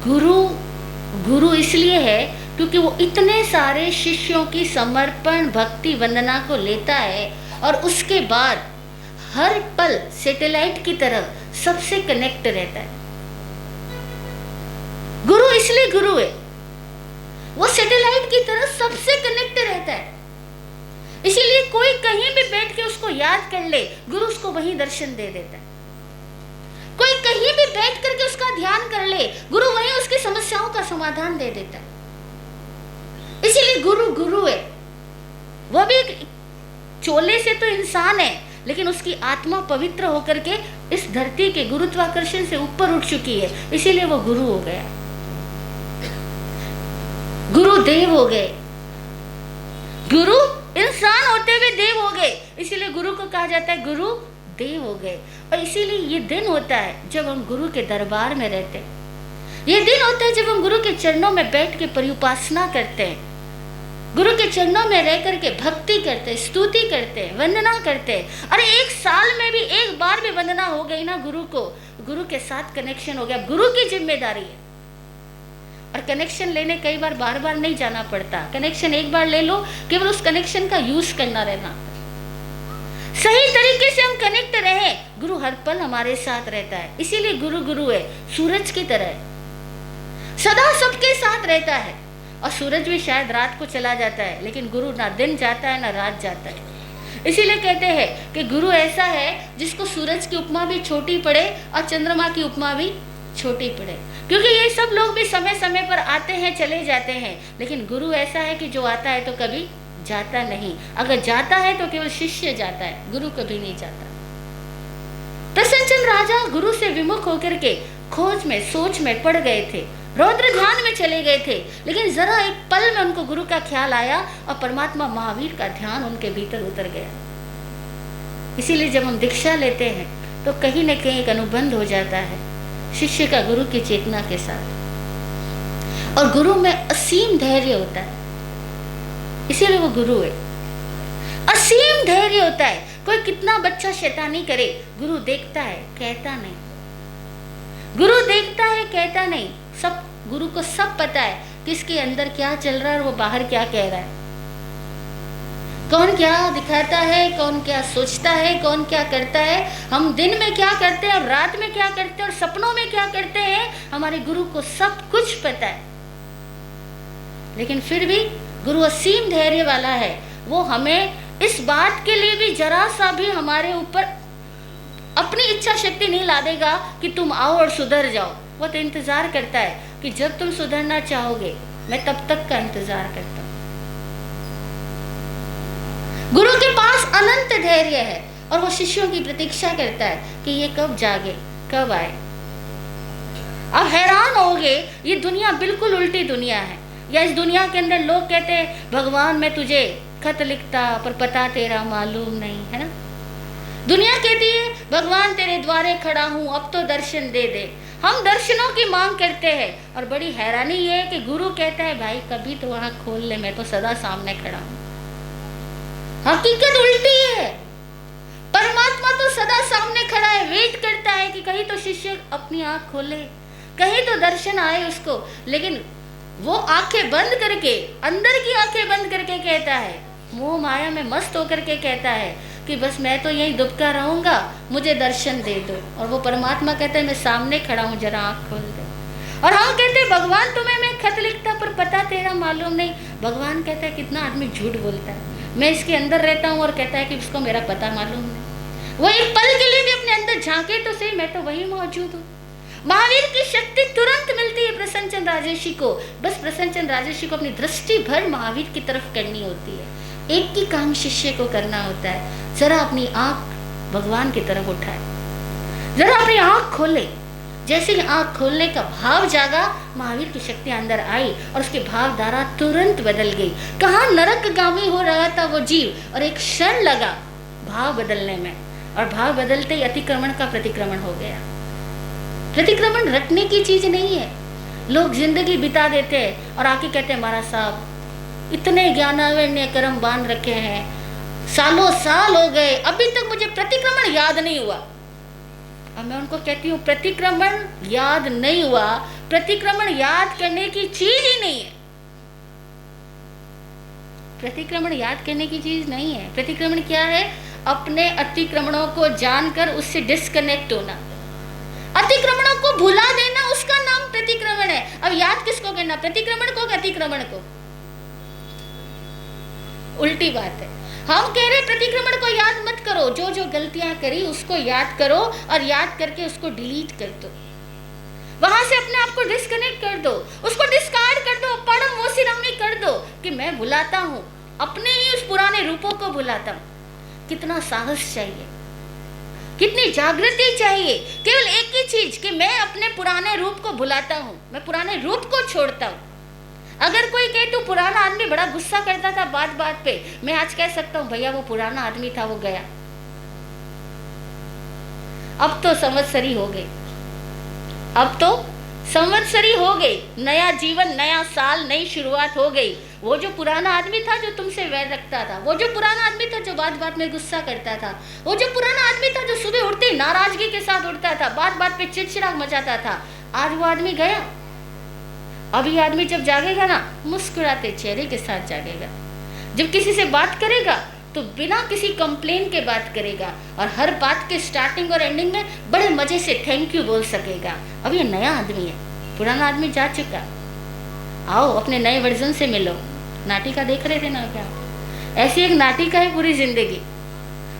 गुरु इसलिए है क्योंकि वो इतने सारे शिष्यों की समर्पण भक्ति वंदना को लेता है और उसके बाद हर पल सैटेलाइट की तरह सबसे कनेक्ट रहता है। गुरु इसलिए गुरु है, वो सैटेलाइट की तरह सबसे कनेक्ट रहता है। इसीलिए कोई कहीं भी बैठ के उसको याद कर ले, गुरु उसको वहीं दर्शन दे देता है। कोई कहीं भी बैठ करके उसका ध्यान कर ले, गुरु वहीं उसकी समस्याओं का समाधान दे देता है। इसीलिए गुरु गुरु है। वह भी चोले से तो इंसान है, लेकिन उसकी आत्मा पवित्र होकर के इस धरती के गुरुत्वाकर्षण से ऊपर उठ चुकी है, इसीलिए वो गुरु हो गया, गुरुदेव हो गए। गुरु इंसान होते हुए देव हो गए, इसीलिए गुरु को कहा जाता है गुरु देव हो गए। और इसीलिए ये दिन होता है जब हम गुरु के दरबार में रहते हैं, ये दिन होता है जब हम गुरु के चरणों में बैठ के परिउपासना करते हैं। गुरु के चरणों में रह करके भक्ति करते, स्तुति करते, वंदना करते। अरे एक साल में भी एक बार भी वंदना हो गई ना गुरु को, गुरु के साथ कनेक्शन हो गया, गुरु की जिम्मेदारी है। और कनेक्शन लेने कई बार बार बार नहीं जाना पड़ता, कनेक्शन एक बार ले लो, केवल उस कनेक्शन का यूज करना रहना। सही तरीके से हम कनेक्ट रहे, गुरु हर पल हमारे साथ रहता है। इसीलिए गुरु गुरु है, सूरज की तरह है, सदा सबके साथ रहता है। और सूरज भी शायद रात को चला जाता है, लेकिन गुरु ना दिन जाता है ना रात जाता है। इसीलिए कहते हैं कि गुरु ऐसा है जिसको सूरज की उपमा भी छोटी पड़े और चंद्रमा की उपमा भी छोटी पड़े, क्योंकि ये सब लोग भी समय समय पर आते हैं चले जाते हैं, लेकिन गुरु ऐसा है कि जो आता है तो कभी जाता नहीं। अगर जाता है तो केवल शिष्य जाता है, गुरु कभी नहीं जाता। प्रसन्नचंद्र राजा गुरु से विमुख होकर के खोज में, सोच में पड़ गए थे, रौद्र ध्यान में चले गए थे, लेकिन जरा एक पल में उनको गुरु का ख्याल आया और परमात्मा महावीर का ध्यान उनके भीतर उतर गया। इसीलिए जब हम दीक्षा लेते हैं तो कहीं न कहीं एक अनुबंध हो जाता है शिष्य का गुरु की चेतना के साथ, और गुरु में असीम धैर्य होता है, इसीलिए वो गुरु है। असीम धैर्य होता है, कोई कितना बच्चा शैतानी करे, गुरु देखता है कहता नहीं, गुरु देखता है कहता नहीं। सब गुरु को सब पता है कि इसके अंदर क्या चल रहा है और वो बाहर क्या कह रहा है, कौन क्या दिखाता है, कौन क्या सोचता है, कौन क्या करता है, हम दिन में क्या करते हैं और रात में क्या करते हैं और सपनों में क्या करते हैं, हमारे गुरु को सब कुछ पता है। लेकिन फिर भी गुरु असीम धैर्य वाला है, वो हमें इस बात के लिए भी जरा सा भी हमारे ऊपर अपनी इच्छा शक्ति नहीं ला देगा कि तुम आओ और सुधर जाओ। वो तो इंतजार करता है कि जब तुम सुधरना चाहोगे, मैं तब तक का इंतजार करता हूं। गुरु के पास अनंत धैर्य है और वो शिष्यों की प्रतीक्षा करता है कि ये कब जागे, कब आए। अब हैरान होगे, ये दुनिया बिल्कुल उल्टी दुनिया है। या इस दुनिया के अंदर लोग कहते हैं भगवान मैं तुझे खत लिखता पर पता तेरा मालूम नहीं, है ना। दुनिया कहती है भगवान तेरे द्वारे खड़ा हूं, अब तो दर्शन दे दे। हम दर्शनों की मांग करते हैं, और बड़ी हैरानी ये है कि गुरु कहता है भाई कभी तो वहां खोल ले, मैं तो सदा सामने खड़ा हूं। हकीकत उल्टी है, परमात्मा तो सदा सामने खड़ा है, वेट करता है कि कहीं तो शिष्य अपनी आंख खोले, कहीं तो दर्शन आए उसको। लेकिन वो आंखें बंद करके, अंदर की आंखें बंद करके कहता है, मोह माया में मस्त होकर के कहता है कि बस मैं तो यहीं दुबका रहूंगा, मुझे दर्शन दे दो। और वो परमात्मा कहता है मैं सामने खड़ा हूँ, जरा आंख खोल दे। और हम कहते हैं भगवान तुम्हें मैं खत लिखता पर पता तेरा मालूम नहीं। भगवान कहता है कितना आदमी झूठ बोलता है, मैं इसके अंदर रहता हूँ और कहता है कि उसको मेरा पता मालूम नहीं। वो एक पल के लिए भी अपने अंदर झांके तो सही, मैं तो वही मौजूद हूँ। महावीर की शक्ति तुरंत मिलती है प्रसन्नचंद्र राजर्षि को। बस प्रसन्नचंद्र राजर्षि को अपनी दृष्टि भर महावीर की तरफ करनी होती है, एक ही काम शिष्य को करना होता है, जरा अपनी आंख भगवान की तरफ उठाए, जरा अपनी आंख खोले। जैसे ही आंख खोलने का भाव जागा, महावीर की शक्ति अंदर आई और उसकी भावधारा तुरंत बदल गई। कहाँ नरकगामी हो रहा था वो जीव, और एक क्षण लगा भाव बदलने में, और भाव बदलते ही अतिक्रमण का प्रतिक्रमण हो गया। प्रतिक्रमण रटने की चीज नहीं है। लोग जिंदगी बिता देते हैं और आके कहते हैं महाराज साहब इतने ज्ञानावर्ण कर्म बांध रखे हैं, सालों साल हो गए, अभी तक मुझे प्रतिक्रमण याद नहीं हुआ। अब मैं उनको कहती हूँ प्रतिक्रमण याद नहीं हुआ, प्रतिक्रमण याद करने की चीज ही नहीं है। प्रतिक्रमण याद करने की चीज नहीं है। प्रतिक्रमण क्या है? अपने अतिक्रमणों को जानकर उससे डिस्कनेक्ट होना, अतिक्रमणों को भुला देना, उसका नाम प्रतिक्रमण है। अब याद किसको करना, प्रतिक्रमण को, अतिक्रमण को? उल्टी बात है। हम कह रहे प्रतिक्रमण को याद मत करो, जो जो गलतियां करी उसको याद करो और याद करके उसको डिलीट कर दो, वहां से अपने आप को डिस्कनेक्ट कर दो, उसको डिस्कार्ड कर दो, परम मोसिरामी कर दो कि मैं भुलाता हूं, अपने ही उस पुराने रूपों को भुलाता हूं। कितना साहस चाहिए, कितनी जागृति चाहिए, केवल एक ही चीज कि मैं अपने पुराने रूप को भुलाता हूं, मैं पुराने रूप को छोड़ता हूं। अगर कोई कहे तू पुराना आदमी बड़ा गुस्सा करता था बात बात पे, मैं आज कह सकता हूं भैया वो पुराना आदमी था, वो गया, अब तो संवत्सरी हो गई, अब तो संवत्सरी हो गई, नया जीवन, नया साल, नई शुरुआत हो गई। वो जो पुराना आदमी था जो तुमसे वैर रखता था, वो जो पुराना आदमी था जो बात बात में गुस्सा करता था, वो जो पुराना आदमी था जो सुबह उठते ही नाराजगी के साथ उठता था, बात बात पे चिड़चिड़ा मचाता था, आज वो आदमी गया। अभी आदमी जब जागेगा ना, मुस्कुराते चेहरे के साथ जागेगा। जब किसी से बात करेगा तो बिना किसी कंप्लेन के बात करेगा, और हर बात के स्टार्टिंग और एंडिंग में बड़े मजे से थैंक यू बोल सकेगा। अब ये नया आदमी है, पुराना आदमी जा चुका। आओ अपने नए वर्जन से मिलो। नाटिका देख रहे थे ना क्या? ऐसी एक नाटिका है पूरी जिंदगी,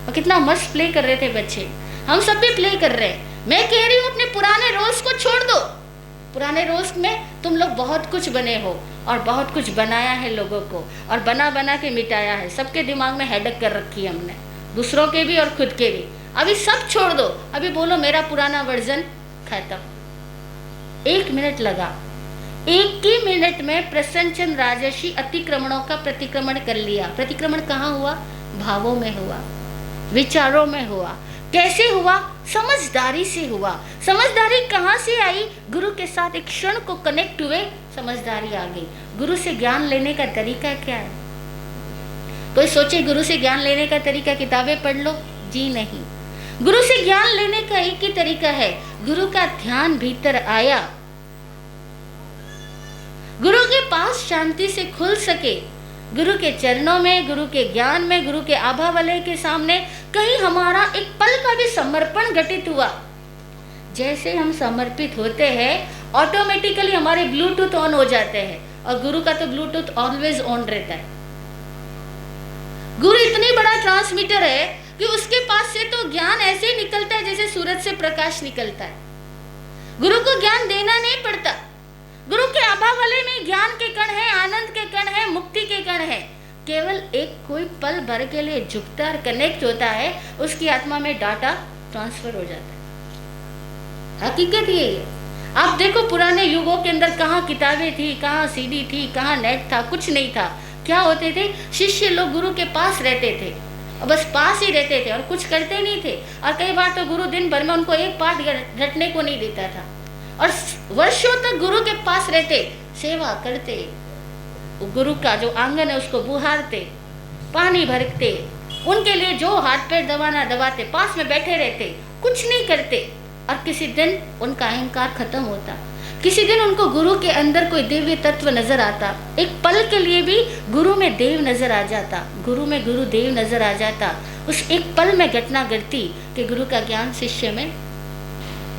और कितना मस्त प्ले कर रहे थे बच्चे। हम सब भी प्ले कर रहे हैं। मैं कह रही हूँ अपने पुराने रोल्स को छोड़ दो। पुराने रोल्स में तुम लोग बहुत कुछ बने हो, और बहुत कुछ बनाया है लोगों को, और बना बना के मिटाया है। सबके दिमाग में हेडेक कर रखी है हमने, दूसरों के भी और खुद के भी। अभी सब छोड़ दो, अभी बोलो मेरा पुराना वर्जन खत्म। 1 मिनट लगा, 1 ही मिनट में प्रसन्नचंद राजर्षि अतिक्रमणों का प्रतिक्रमण कर लिया। प्रतिक्रमण कहाँ हुआ? भावों में हुआ, विचारों में हुआ। कैसे हुआ? समझदारी से हुआ। समझदारी कहाँ से आई? गुरु के साथ एक क्षण को कनेक्ट हुए, समझदारी आ गई। गुरु से ज्ञान लेने का तरीका क्या है? कोई सोचे गुरु से ज्ञान लेने का तरीका किताबें पढ़ लो? जी नहीं। गुरु से ज्ञान लेने का एक ही तरीका है, गुरु का ध्यान भीतर आया, गुरु के पास शांति से खुल सके, गुरु के चरणों में, गुरु के ज्ञान में, गुरु के आभा वलय के सामने कहीं हमारा एक पल का भी समर्पण घटित हुआ। जैसे हम समर्पित होते हैं, ऑटोमेटिकली हमारे ब्लूटूथ ऑन हो जाते हैं, और गुरु का तो ब्लूटूथ ऑलवेज ऑन रहता है। गुरु इतनी बड़ा ट्रांसमीटर है कि उसके पास से तो ज्ञान ऐसे ही निकलता है जैसे सूरज से प्रकाश निकलता है। गुरु को ज्ञान देना नहीं पड़ता। गुरु के आभा वलय में ज्ञान के कण है, आनंद के कण है, मुक्ति के कण है। केवल एक कोई पल भर के लिए झुकता और कनेक्ट होता है, उसकी आत्मा में डाटा ट्रांसफर हो जाता है। हकीकत ये है। आप देखो पुराने युगों के अंदर कहाँ किताबें थी, कहाँ सीडी थी, कहाँ नेट था, कुछ नहीं था। क्या होते थे? शिष्य लोग गुरु के पास रहते थे, और बस पास ही रहते थे और कुछ करते नहीं थे। और कई बार तो गुरु दिन भर में उनको एक पाठ रटने को नहीं देता था, और वर्षों तक गुरु के पास रहते, सेवा करते, गुरु का जो आंगन है उसको बुहारते, पानी भरते, उनके लिए जो हाथ पैर दबाना दबाते, पास में बैठे रहते, कुछ नहीं करते। और किसी दिन उनका अहंकार खत्म होता, किसी दिन उनको गुरु के अंदर कोई दिव्य तत्व नजर आता, एक पल के लिए भी गुरु में देव नजर आ जाता, गुरु में गुरु देव नजर आ जाता। उस एक पल में घटना घटती कि गुरु का ज्ञान शिष्य में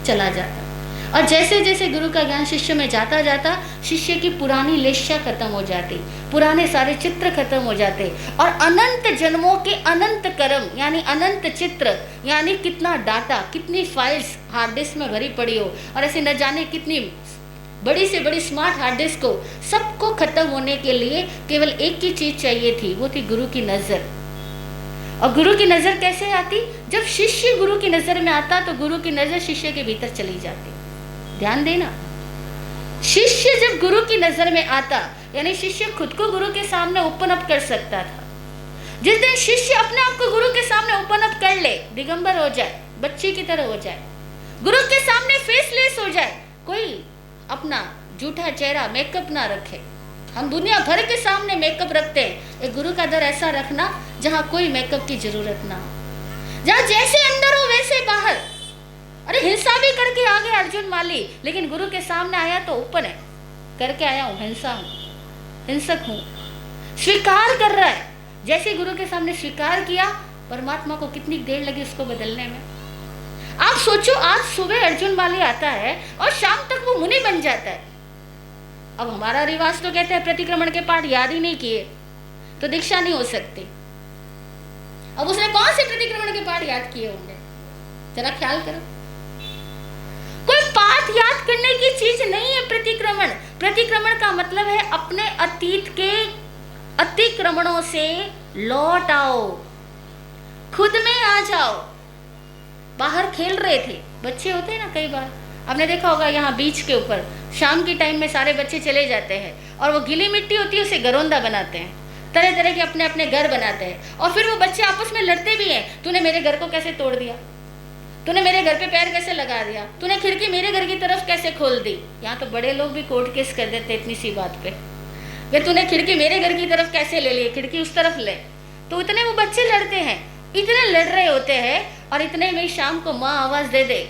चला जाता, और जैसे जैसे गुरु का ज्ञान शिष्य में जाता जाता, शिष्य की पुरानी लेशा खत्म हो जाती, पुराने सारे चित्र खत्म हो जाते, और अनंत जन्मों के अनंत कर्म यानी अनंत चित्र, यानी कितना डाटा, कितनी फाइल्स हार्ड डिस्क में भरी पड़ी हो, और ऐसे न जाने कितनी बड़ी से बड़ी स्मार्ट हार्ड डिस्क को, सबको खत्म होने के लिए केवल एक ही चीज चाहिए थी, वो थी गुरु की नजर। और गुरु की नजर कैसे आती? जब शिष्य गुरु की नजर में आता तो गुरु की नजर शिष्य के भीतर चली जाती। ध्यान देना, शिष्य जब गुरु की नजर में आता, यानी शिष्य खुद को गुरु के सामने ओपन अप कर सकता था। जिस दिन शिष्य अपने आप को गुरु के सामने ओपन अप कर ले, दिगंबर हो जाए, बच्चे की तरह हो जाए, गुरु के सामने फेसलेस हो जाए, कोई अपना झूठा चेहरा मेकअप ना रखे। हम दुनिया भर के सामने मेकअप रखते हैं, एक गुरु का दर ऐसा रखना जहाँ कोई मेकअप की जरूरत ना हो, जहाँ जैसे अंदर हो वैसे बाहर। अरे हिंसा भी करके आ गए अर्जुन माली, लेकिन गुरु के सामने आया तो ओपन है, करके आया हूँ, हिंसा हूँ, हिंसक हूँ, स्वीकार कर रहा है। जैसे गुरु के सामने स्वीकार किया, परमात्मा को कितनी देर लगी उसको बदलने में। आप सोचो, आज सुबह अर्जुन माली आता है और शाम तक वो मुनि बन जाता है। अब हमारा रिवाज तो कहते हैं प्रतिक्रमण के पाठ याद ही नहीं किए तो दीक्षा नहीं हो सकती। अब उसने कौन से प्रतिक्रमण के पाठ याद किए होंगे? जरा ख्याल करो, कोई पाठ याद करने की चीज नहीं है प्रतिक्रमण। प्रतिक्रमण का मतलब है अपने अतीत के अतिक्रमणों से लौट आओ, खुद में आ जाओ। बाहर खेल रहे थे, बच्चे होते हैं ना, कई बार आपने देखा होगा यहाँ बीच के ऊपर शाम के टाइम में सारे बच्चे चले जाते हैं और वो गीली मिट्टी होती है उसे घरौंदा बनाते हैं, तरह तरह के अपने अपने घर बनाते हैं, और फिर वो बच्चे आपस में लड़ते भी हैं, तूने मेरे घर को कैसे तोड़ दिया, तूने मेरे घर पे पैर कैसे लगा दिया, तूने खिड़की मेरे घर की तरफ कैसे खोल दी। यहाँ तो बड़े लोग भी कोर्ट केस कर देते इतनी सी बात पे। कि तूने खिड़की मेरे घर की तरफ कैसे ले ली, खिड़की उस तरफ ले। तो इतने वो बच्चे लड़ते हैं, इतने लड़ रहे होते हैं, और इतने में शाम को माँ आवाज दे दे,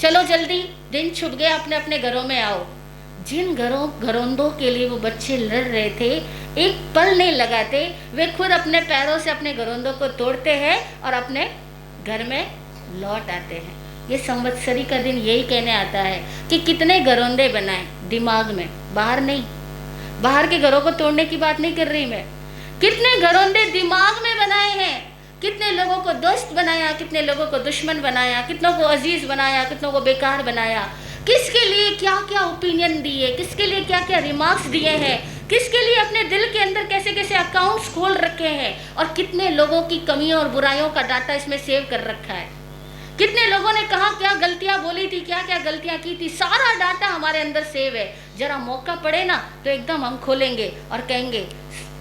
चलो जल्दी दिन छुप गया, अपने अपने घरों में आओ। जिन घरोंदों के लिए वो बच्चे लड़ रहे थे, एक पल नहीं लगाते, वे खुद अपने पैरों से अपने घरोंदों को तोड़ते हैं और अपने घर में लौट आते हैं। ये संवत्सरी का दिन यही कहने आता है कि कितने घरोंदे बनाए दिमाग में, बाहर नहीं। बाहर के घरों को तोड़ने की बात नहीं कर रही मैं, कितने घरोंदे दिमाग में बनाए हैं, कितने लोगों को दोस्त बनाया, कितने लोगों को दुश्मन बनाया, कितनों को अजीज बनाया, कितनों को बेकार बनाया, किसके लिए क्या क्या ओपिनियन दिए, किसके लिए क्या क्या रिमार्क्स दिए हैं, किसके लिए अपने दिल के अंदर कैसे कैसे अकाउंट्स खोल रखे हैं, और कितने लोगों की कमियों और बुराइयों का डाटा इसमें सेव कर रखा है। कितने लोगों ने कहा क्या गलतियां बोली थी, क्या क्या गलतियां की थी, सारा डाटा हमारे अंदर सेव है। जरा मौका पड़े ना तो एकदम हम खोलेंगे और कहेंगे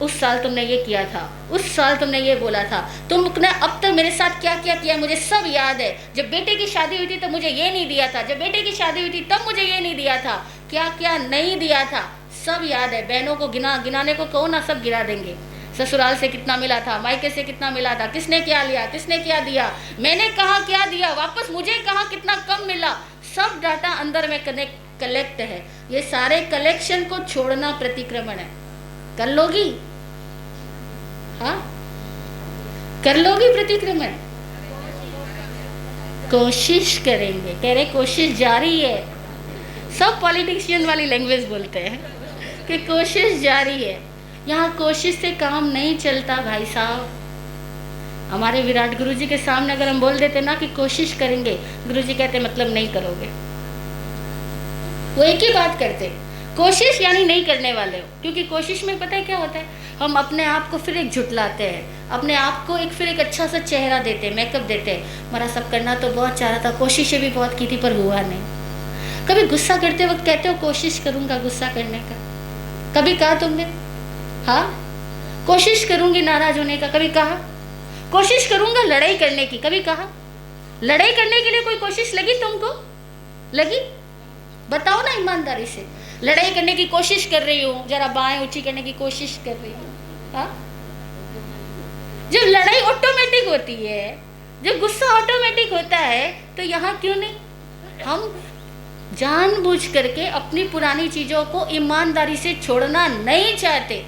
उस साल तुमने ये किया था, उस साल तुमने ये बोला था, तुमने अब तक मेरे साथ क्या क्या किया, मुझे सब याद है। जब बेटे की शादी हुई थी तब मुझे ये नहीं दिया था, जब बेटे की शादी हुई थी तब मुझे ये नहीं दिया था, क्या क्या नहीं दिया था, सब याद है। बहनों को गिनाने को कहो ना, सब गिरा देंगे। ससुराल से कितना मिला था, मायके से कितना मिला था, किसने क्या लिया, किसने क्या दिया, मैंने कहा क्या दिया, वापस मुझे कहा कितना कम मिला, सब डाटा अंदर में कलेक्ट है। ये सारे कलेक्शन को छोड़ना प्रतिक्रमण है। कर लोगी? हाँ, कर लोगी प्रतिक्रमण? कोशिश करेंगे, कह रहे कोशिश जारी है। सब पॉलिटिशियन वाली लैंग्वेज बोलते हैं कि कोशिश जारी है। यहाँ कोशिश से काम नहीं चलता भाई साहब। हमारे विराट गुरु जी के सामने अगर हम बोल देते ना कि कोशिश करेंगे, गुरु जी कहते मतलब नहीं करोगे। वो एक ही बात करते, कोशिश यानी नहीं करने वाले हो। क्योंकि कोशिश में पता है क्या होता है, हम अपने आप को फिर एक झुटलाते हैं, अपने आप को फिर एक अच्छा सा चेहरा देते, मेकअप देते। मेरा सब करना तो बहुत चाह रहा था, कोशिशें भी बहुत की थी पर हुआ नहीं। कभी गुस्सा करते वक्त कहते हो कोशिश करूंगा गुस्सा करने का, कभी कहा तुमने? हाँ, कोशिश करूंगी नाराज होने का, कभी कहा? कोशिश करूंगा लड़ाई करने की, कभी कहा? लड़ाई करने के लिए कोई कोशिश लगी तुमको? लगी? बताओ ना ईमानदारी से। लड़ाई करने की कोशिश कर रही हूँ, जरा बाएं ऊंची करने की कोशिश कर रही हूँ। हाँ, जब लड़ाई ऑटोमेटिक होती है, जब गुस्सा ऑटोमेटिक होता है, तो यहाँ क्यों नहीं? हम जानबूझ करके अपनी पुरानी चीजों को ईमानदारी से छोड़ना नहीं चाहते,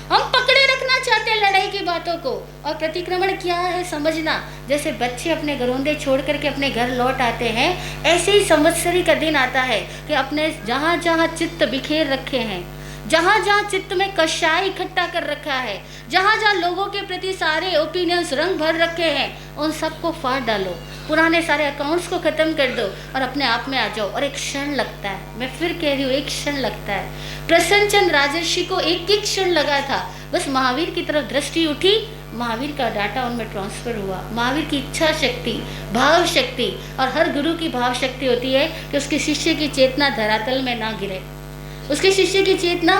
हम पकड़े रखना चाहते हैं लड़ाई की बातों को। और प्रतिक्रमण क्या है समझना, जैसे बच्चे अपने घरोंदे छोड़ करके अपने घर लौट आते हैं, ऐसे ही संवत्सरी का दिन आता है कि अपने जहाँ जहाँ चित्त बिखेर रखे हैं, जहाँ जहाँ चित्त में कषाय इकट्ठा कर रखा है, जहाँ जहाँ लोगों के प्रति सारे ओपिनियंस रंग भर रखे हैं, उन सबको फाड़ डालो, पुराने सारे अकाउंट्स को ख़त्म कर दो और अपने आप में आ जाओ। और एक क्षण लगता है, मैं फिर कह रही हूँ, एक क्षण लगता है। प्रसन्नचंद राजर्षि को एक ही क्षण लगा था, बस महावीर की तरफ दृष्टि उठी, महावीर का डाटा उनमें ट्रांसफर हुआ। महावीर की इच्छा शक्ति, भाव शक्ति, और हर गुरु की भाव शक्ति होती है कि उसके शिष्य की चेतना धरातल में ना गिरे, उसके शिष्य की चेतना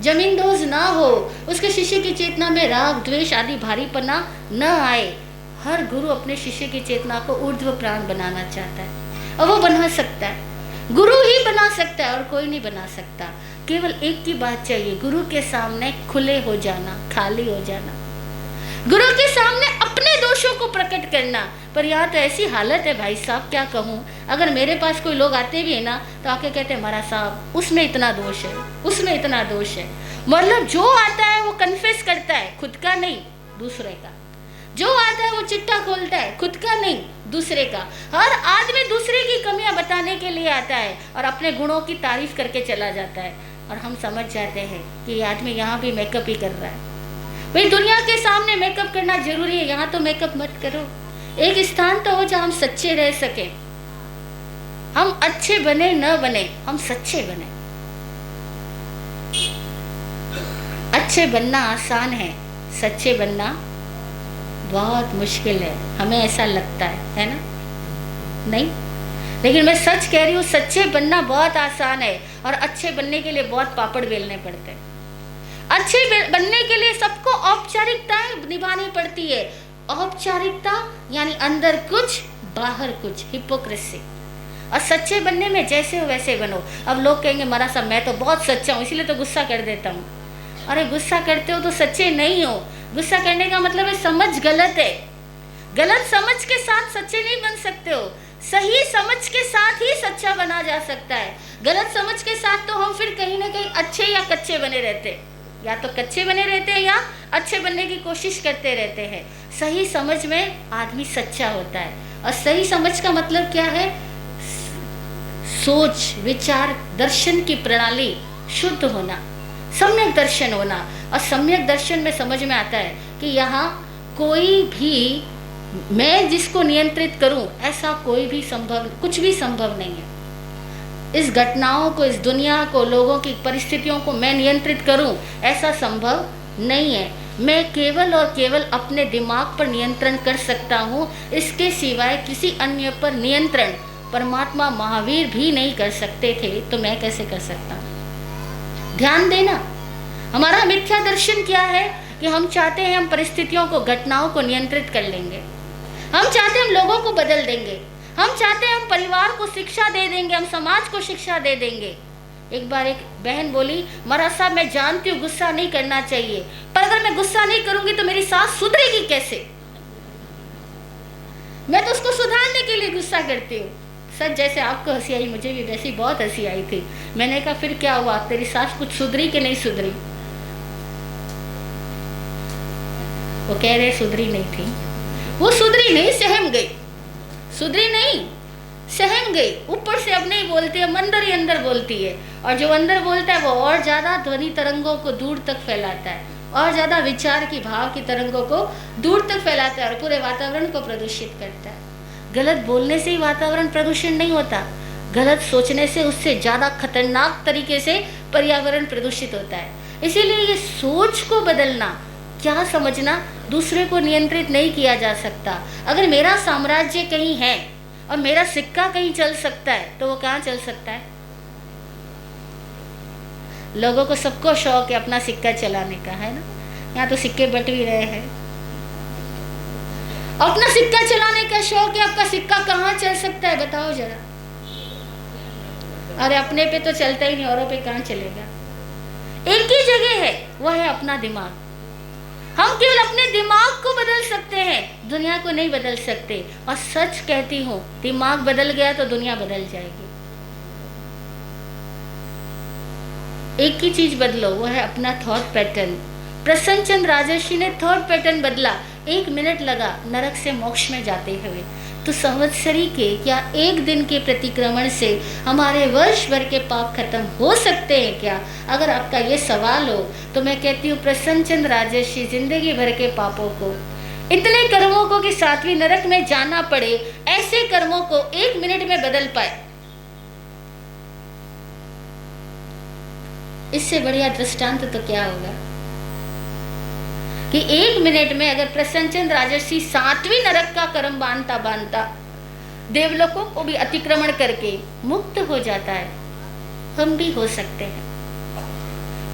जमींदोज ना हो, उसके शिष्य की चेतना में राग द्वेष आदि भारीपना न आए। हर गुरु अपने शिष्य की चेतना को ऊर्ध्व प्राण बनाना चाहता है, और वो बना सकता है, गुरु ही बना सकता है और कोई नहीं बना सकता। केवल एक की बात चाहिए, गुरु के सामने खुले हो जाना, खाली हो जाना, गुरु के सामने अपने दोषों को प्रकट करना। पर यहाँ तो ऐसी हालत है भाई साहब, क्या कहूँ, अगर मेरे पास कोई लोग आते भी है ना तो आके कहते हैं महाराज साहब उसमें इतना दोष है, उसमें इतना दोष है। मतलब जो आता है वो कन्फेस करता है, खुद का नहीं दूसरे का। जो आता है वो चिट्ठा खोलता है, खुद का नहीं दूसरे का। हर आदमी दूसरे की कमियां बताने के लिए आता है और अपने गुणों की तारीफ करके चला जाता है, और हम समझ जाते हैं कि ये आदमी यहाँ भी मेकअप ही कर रहा है। भाई दुनिया के सामने मेकअप करना जरूरी है, यहाँ तो मेकअप मत करो। एक स्थान तो हो जहाँ हम सच्चे रह सके, हम अच्छे बने न बने, हम सच्चे बने। अच्छे बनना आसान है, सच्चे बनना बहुत मुश्किल है, हमें ऐसा लगता है ना? नहीं, लेकिन मैं सच कह रही हूँ, सच्चे बनना बहुत आसान है और अच्छे बनने के लिए बहुत पापड़ बेलने पड़ते हैं। अच्छे बनने के लिए सबको औपचारिकताएं निभानी पड़ती है। औपचारिकता यानी अंदर कुछ बाहर कुछ, हिपोक्रेसी। और सच्चे बनने में जैसे हो वैसे बनो। अब लोग कहेंगे महाराज साहब मैं तो बहुत सच्चा हूँ इसीलिए तो गुस्सा कर देता हूँ। अरे गुस्सा करते हो तो सच्चे नहीं हो। गुस्सा करने का मतलब है समझ गलत है। गलत समझ के साथ सच्चे नहीं बन सकते हो। सही समझ के साथ ही सच्चा बना जा सकता है। गलत समझ के साथ तो हम फिर कहीं ना कहीं अच्छे या कच्चे बने रहते हैं, या तो कच्चे बने रहते हैं या अच्छे बनने की कोशिश करते रहते हैं। सही समझ में आदमी सच्चा होता है। और सही समझ का मतलब क्या है? सोच विचार दर्शन की प्रणाली शुद्ध होना, सम्यक दर्शन होना। और सम्यक दर्शन में समझ में आता है कि यहाँ कोई भी मैं जिसको नियंत्रित करूं ऐसा कोई भी संभव, कुछ भी संभव नहीं है। इस घटनाओं को, इस दुनिया को, लोगों की परिस्थितियों को मैं नियंत्रित करूं ऐसा संभव नहीं है। मैं केवल और केवल अपने दिमाग पर नियंत्रण कर सकता हूं। इसके सिवाय किसी अन्य पर नियंत्रण परमात्मा महावीर भी नहीं कर सकते थे, तो मैं कैसे कर सकता हूं? ध्यान देना, हमारा मिथ्या दर्शन क्या है कि हम चाहते हैं हम परिस्थितियों को, घटनाओं को नियंत्रित कर लेंगे। हम चाहते हैं हम लोगों को बदल देंगे। हम चाहते हैं हम परिवार को शिक्षा दे देंगे, हम समाज को शिक्षा दे देंगे। एक बार एक बहन बोली, महाराज साहब मैं जानती हूँ गुस्सा नहीं करना चाहिए, पर अगर मैं गुस्सा नहीं करूंगी तो मेरी सास सुधरेगी कैसे? मैं तो उसको सुधारने के लिए गुस्सा करती हूँ। सच जैसे आपको हंसी आई, मुझे भी वैसी बहुत हंसी आई थी। मैंने कहा फिर क्या हुआ, तेरी सास कुछ सुधरी कि नहीं सुधरी? वो कह रहे सुधरी नहीं थी। वो सुधरी नहीं, सहम गई। सुधरी नहीं, सहम गई। ऊपर से अब नहीं बोलती है, अंदर ही अंदर बोलती है। और जो अंदर बोलता है वो और ज्यादा ध्वनि तरंगों को दूर तक फैलाता है, और ज्यादा विचार की, भाव की तरंगों को दूर तक फैलाता है और पूरे वातावरण को प्रदूषित करता है। गलत बोलने से ही वातावरण प्रदूषण नहीं होता, गलत सोचने से उससे ज्यादा खतरनाक तरीके से पर्यावरण प्रदूषित होता है। इसीलिए ये सोच को बदलना, क्या समझना, दूसरे को नियंत्रित नहीं किया जा सकता। अगर मेरा साम्राज्य कहीं है और मेरा सिक्का कहीं चल सकता है तो वो कहाँ चल सकता है? लोगों को सबको शौक है अपना सिक्का चलाने का, है ना? यहाँ तो सिक्के बट भी रहे हैं। अपना सिक्का चलाने का शौक है, आपका सिक्का कहाँ चल सकता है बताओ जरा? अरे अपने पे तो चलता ही नहीं, औरों पे कहाँ चलेगा? एक ही जगह है, वह है अपना दिमाग। हम केवल अपने दिमाग को बदल सकते हैं, दुनिया को नहीं बदल सकते। और सच कहती हूँ, दिमाग बदल गया तो दुनिया बदल जाएगी। एक ही चीज बदलो, वो है अपना थॉट पैटर्न। प्रसन्न चंद्र राजर्षि ने थॉट पैटर्न बदला, 1 मिनट लगा नरक से मोक्ष में जाते हुए। तो संवत्सरी के क्या एक दिन के प्रतिक्रमण से हमारे वर्ष भर के पाप खत्म हो सकते हैं क्या? अगर आपका ये सवाल हो तो मैं कहती हूँ प्रसन्न चंद्र राजर्षि जिंदगी भर के पापों को, इतने कर्मों को कि 7वीं नरक में जाना पड़े, ऐसे कर्मों को 1 मिनट में बदल पाए। इससे बढ़िया दृष्टांत तो क्या होगा कि 1 मिनट में अगर प्रसन्नचंद्र राजर्षि 7वीं नरक का कर्म बांधता देवलोकों को भी अतिक्रमण करके मुक्त हो जाता है, हम भी हो सकते हैं,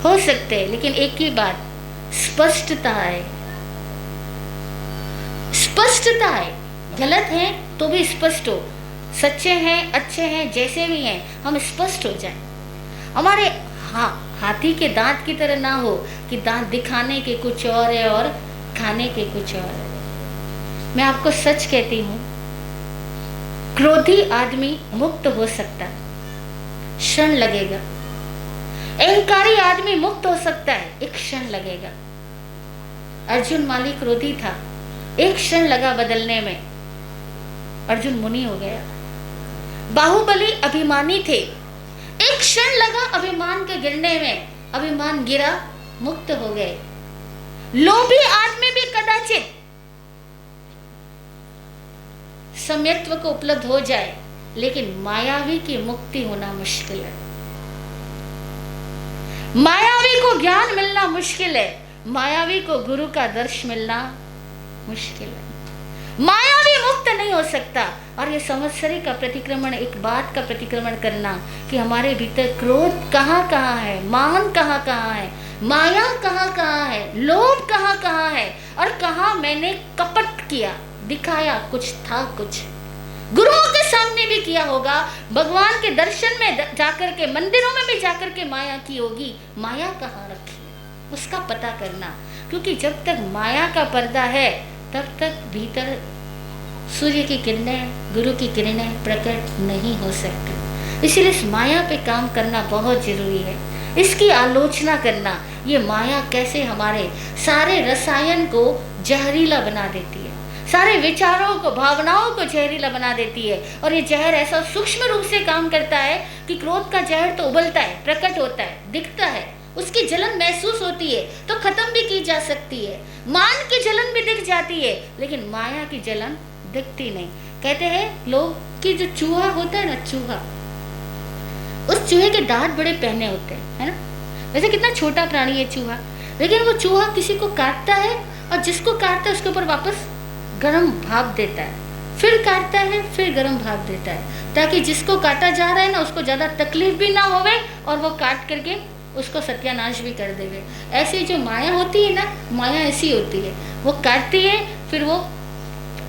हो सकते हैं। लेकिन एक ही बात, स्पष्टता है, स्पष्टता है। गलत है तो भी स्पष्ट हो, सच्चे हैं, अच्छे हैं, जैसे भी हैं, हम स्पष्ट हो जाएं। हमारे हाथी के दांत की तरह ना हो कि दांत दिखाने के कुछ और है और खाने के कुछ और है। मैं आपको सच कहती हूँ, क्रोधी आदमी मुक्त हो सकता है, क्षण लगेगा। अहंकारी आदमी मुक्त हो सकता है, एक क्षण लगेगा। अर्जुन माली क्रोधी था, एक क्षण लगा बदलने में, अर्जुन मुनि हो गया। बाहुबली अभिमानी थे, एक क्षण लगा अभिमान के गिरने में, अभिमान गिरा, मुक्त हो गए। लोभी आदमी भी कदाचित सम्यक्त्व को उपलब्ध हो जाए, लेकिन मायावी की मुक्ति होना मुश्किल है। मायावी को ज्ञान मिलना मुश्किल है, मायावी को गुरु का दर्श मिलना मुश्किल है। मायावी मुक्त नहीं हो सकता। और ये संवत्सरी का प्रतिक्रमण एक बात का प्रतिक्रमण करना कि हमारे भीतर क्रोध कहाँ कहाँ है, मान कहाँ कहाँ है, माया कहाँ कहाँ है, लोभ कहाँ कहाँ है, और कहाँ मैंने कपट किया, दिखाया कुछ था कुछ। गुरुओं के आपने भी किया होगा, भगवान के दर्शन में जाकर के, मंदिरों में भी जाकर के माया की होगी। माया कहाँ रखी है उसका पता करना, क्योंकि जब तक माया का पर्दा है तब तक भीतर सूर्य की किरणें, गुरु की किरणें प्रकट नहीं हो सकती। इसीलिए इस माया पे काम करना बहुत जरूरी है, इसकी आलोचना करना। ये माया कैसे हमारे सारे रसायन को जहरीला बना देती है, सारे विचारों को, भावनाओं को जहरीला बना देती है। और ये जहर ऐसा सूक्ष्म रूप से काम करता है कि क्रोध का जहर तो उबलता है, प्रकट होता है, दिखता है, उसकी जलन महसूस होती है तो खत्म भी की जा सकती है। मान की जलन भी दिख जाती है, लेकिन माया की जलन दिखती नहीं। कहते हैं लोग कि जो चूहा होता है ना, चूहा, उस चूहे के दांत बड़े पहने होते हैं, है ना। वैसे कितना छोटा प्राणी है चूहा, लेकिन वो चूहा किसी को काटता है और जिसको काटता है उसके ऊपर वापस गर्म भाप देता है, फिर काटता है, फिर गर्म भाप देता है, ताकि जिसको काटा जा रहा है ना उसको ज़्यादा तकलीफ भी ना होवे और वो काट करके उसको सत्यानाश भी कर देवे। ऐसी जो माया होती है ना, माया ऐसी होती है, वो काटती है, फिर वो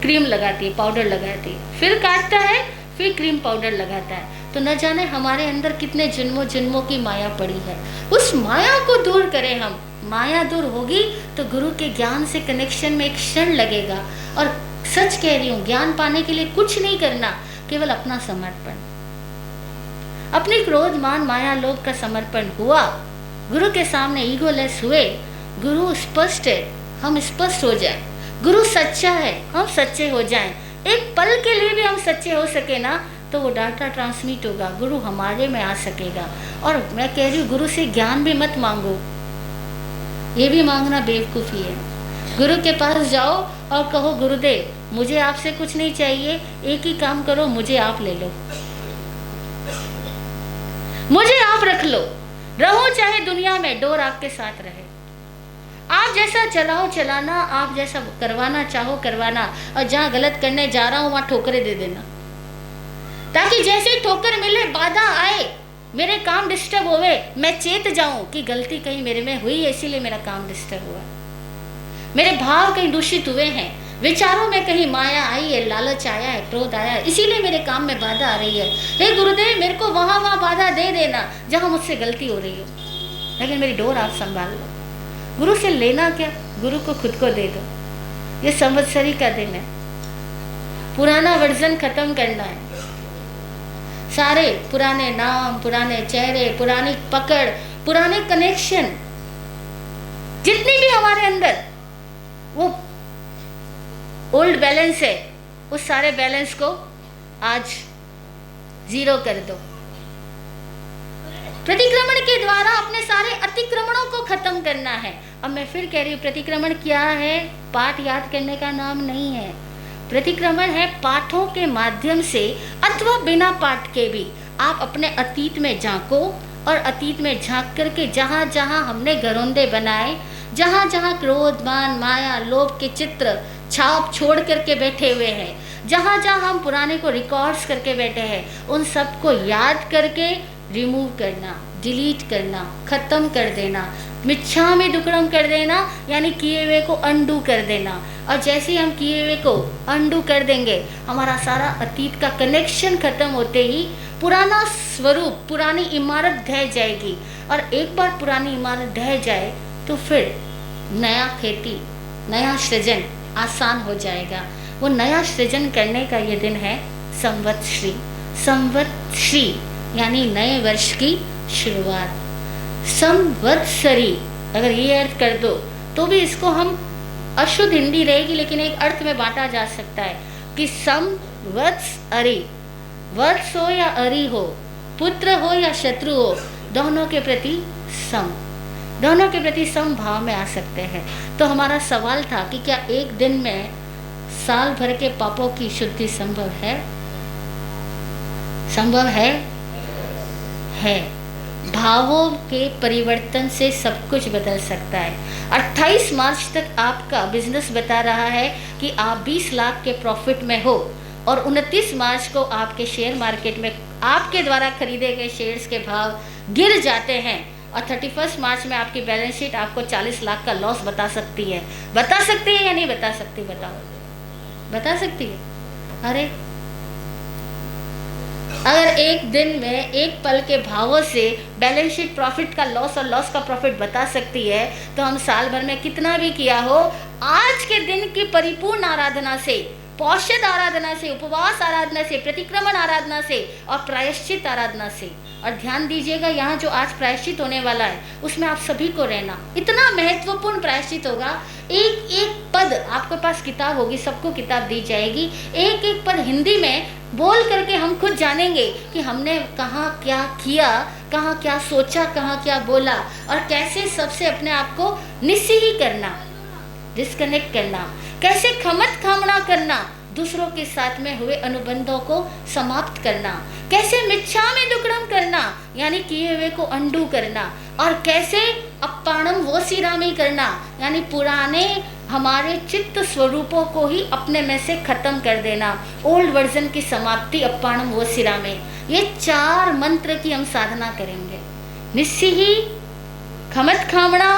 क्रीम लगाती है, पाउडर लगाती है, फिर काटता है, फिर क्रीम पाउडर लगाता है। तो न जाने हमारे अंदर कितने जन्मों जन्मों की माया पड़ी है। उस माया को दूर करें हम। माया दूर होगी तो गुरु के ज्ञान से कनेक्शन में एक क्षण लगेगा। और सच कह रही हूँ, ज्ञान पाने के लिए कुछ नहीं करना, केवल अपना समर्पण, अपनी क्रोध मान माया लोभ का समर्पण हुआ, गुरु के सामने ईगोलेस हुए, गुरु स्पष्ट है, हम स्पष्ट हो जाए, गुरु सच्चा है, हम सच्चे हो जाएं। एक पल के लिए भी हम सच्चे हो सके ना, तो वो डाटा ट्रांसमिट होगा, गुरु हमारे में आ सकेगा। और मैं कह रही हूँ, गुरु से ज्ञान भी मत मांगो, ये भी मांगना बेवकूफ़ी है। गुरु के पास जाओ और कहो, गुरुदेव मुझे आपसे कुछ नहीं चाहिए, एक ही काम करो, मुझे आप ले लो, मुझे आप रख लो, रहो चाहे दुनिया में, डोर आपके साथ रहे। आप जैसा चलाओ चलाना, आप जैसा करवाना चाहो करवाना, और जहाँ गलत करने जा रहा हूँ वहाँ ठोकरें दे देना, ताकि जैसे ठोकर मिले, बाधा आए, मेरे काम डिस्टर्ब होवे, मैं चेत जाऊं कि गलती कहीं मेरे में हुई है, इसीलिए मेरा काम डिस्टर्ब हुआ, मेरे भाव कहीं दूषित हुए हैं, विचारों में कहीं माया आई है, लालच आया है, क्रोध आया है, इसीलिए मेरे काम में बाधा आ रही है। हे गुरुदेव, मेरे को वहाँ बाधा दे देना जहाँ मुझसे गलती हो रही हो, लेकिन मेरी डोर आप संभाल लो। गुरु से लेना क्या, गुरु को खुद को दे दो। ये संवत्सरी का दिन है, पुराना वर्जन खत्म करना है। सारे पुराने नाम, पुराने चेहरे, पुरानी पकड़, पुराने कनेक्शन, जितनी भी हमारे अंदर वो ओल्ड बैलेंस है, उस सारे बैलेंस को आज जीरो कर दो। प्रतिक्रमण के द्वारा अपने सारे अतिक्रमणों को खत्म करना है। अब मैं फिर कह रही हूँ, प्रतिक्रमण क्या है? पाठ याद करने का नाम नहीं है। प्रतिक्रमण है पाठों के माध्यम से अथवा बिना पाठ के भी आप अपने अतीत में झांको, और अतीत में झांक करके जहाँ जहाँ हमने घरौंदे बनाए, जहाँ जहाँ क्रोध, मान, माया, लोभ के चित्र छाप छोड़ करके बैठे हुए हैं, जहाँ जहाँ हम पुराने को रिकॉर्ड्स करके बैठे हैं, उन सब को याद करके रिमूव करना, डिलीट करना, खत्म कर देना, मिच्छामि दुक्कडम कर देना, यानी किए हुए को अंडू कर देना। और जैसे ही हम किए हुए को अंडू कर देंगे, हमारा सारा अतीत का कनेक्शन खत्म होते ही पुराना स्वरूप, पुरानी इमारत ढह जाएगी। और एक बार पुरानी इमारत ढह जाए तो फिर नया खेती, नया सृजन आसान हो जाएगा। वो नया सृजन करने का ये दिन है संवत्सरी। संवत्सरी यानी नए वर्ष की शुरुआत। संवत्सरी अगर ये अर्थ कर दो तो भी इसको हम अशुद्ध हिंदी रहेगी, लेकिन एक अर्थ में बांटा जा सकता है कि संवत्सरी, वत्स हो या अरी हो, पुत्र हो या शत्रु हो, दोनों के प्रति सम, दोनों के प्रति सम भाव में आ सकते हैं। तो हमारा सवाल था कि क्या एक दिन में साल भर के पापों की शुद्धि संभव है? संभव है। भावों के परिवर्तन से सब कुछ बदल सकता है। 28 मार्च तक आपका बिजनेस बता रहा है कि आप 20 लाख के प्रॉफिट में हो, और 29 मार्च को आपके शेयर मार्केट में आपके द्वारा खरीदे गए शेयर्स के भाव गिर जाते हैं, और 31 मार्च में आपकी बैलेंस शीट आपको 40 लाख का लॉस बता सकती है। बता सकती है या नहीं बता सकती? बताओ, बता सकती है? अरे अगर एक दिन में एक पल के भावों से बैलेंस शीट प्रॉफिट का लॉस और लॉस का प्रॉफिट बता सकती है, तो हम साल भर में कितना भी किया हो, आज के दिन की परिपूर्ण आराधना से, पौषध आराधना से, उपवास आराधना से, प्रतिक्रमण आराधना से और प्रायश्चित आराधना से, और ध्यान दीजिएगा यहाँ जो आज प्रायश्चित होने वाला है उसमें आप सभी को रहना, इतना महत्वपूर्ण प्रायश्चित होगा। एक एक पद आपके पास किताब होगी, सबको किताब दी जाएगी, एक एक पद हिंदी में बोल करके हम खुद जानेंगे कि हमने कहाँ क्या किया, कहाँ क्या सोचा, कहाँ क्या बोला, और कैसे सबसे अपने आप को निस्सीही करना, डिस्कनेक्ट करना, कैसे खमत खामना करना, दूसरों के साथ में हुए अनुबंधों को समाप्त करना, कैसे मिच्छा में दुक्कड़म करना यानी किए हुए को अंडू करना, और कैसे अप्पाणम वोसिरामी करना यानी पुराने हमारे चित्त स्वरूपों को ही अपने में से खत्म कर देना, ओल्ड वर्जन की समाप्ति अप्पाणम वोसिरामी। ये 4 मंत्र की हम साधना करेंगे, निस्सीही, खमत खामना,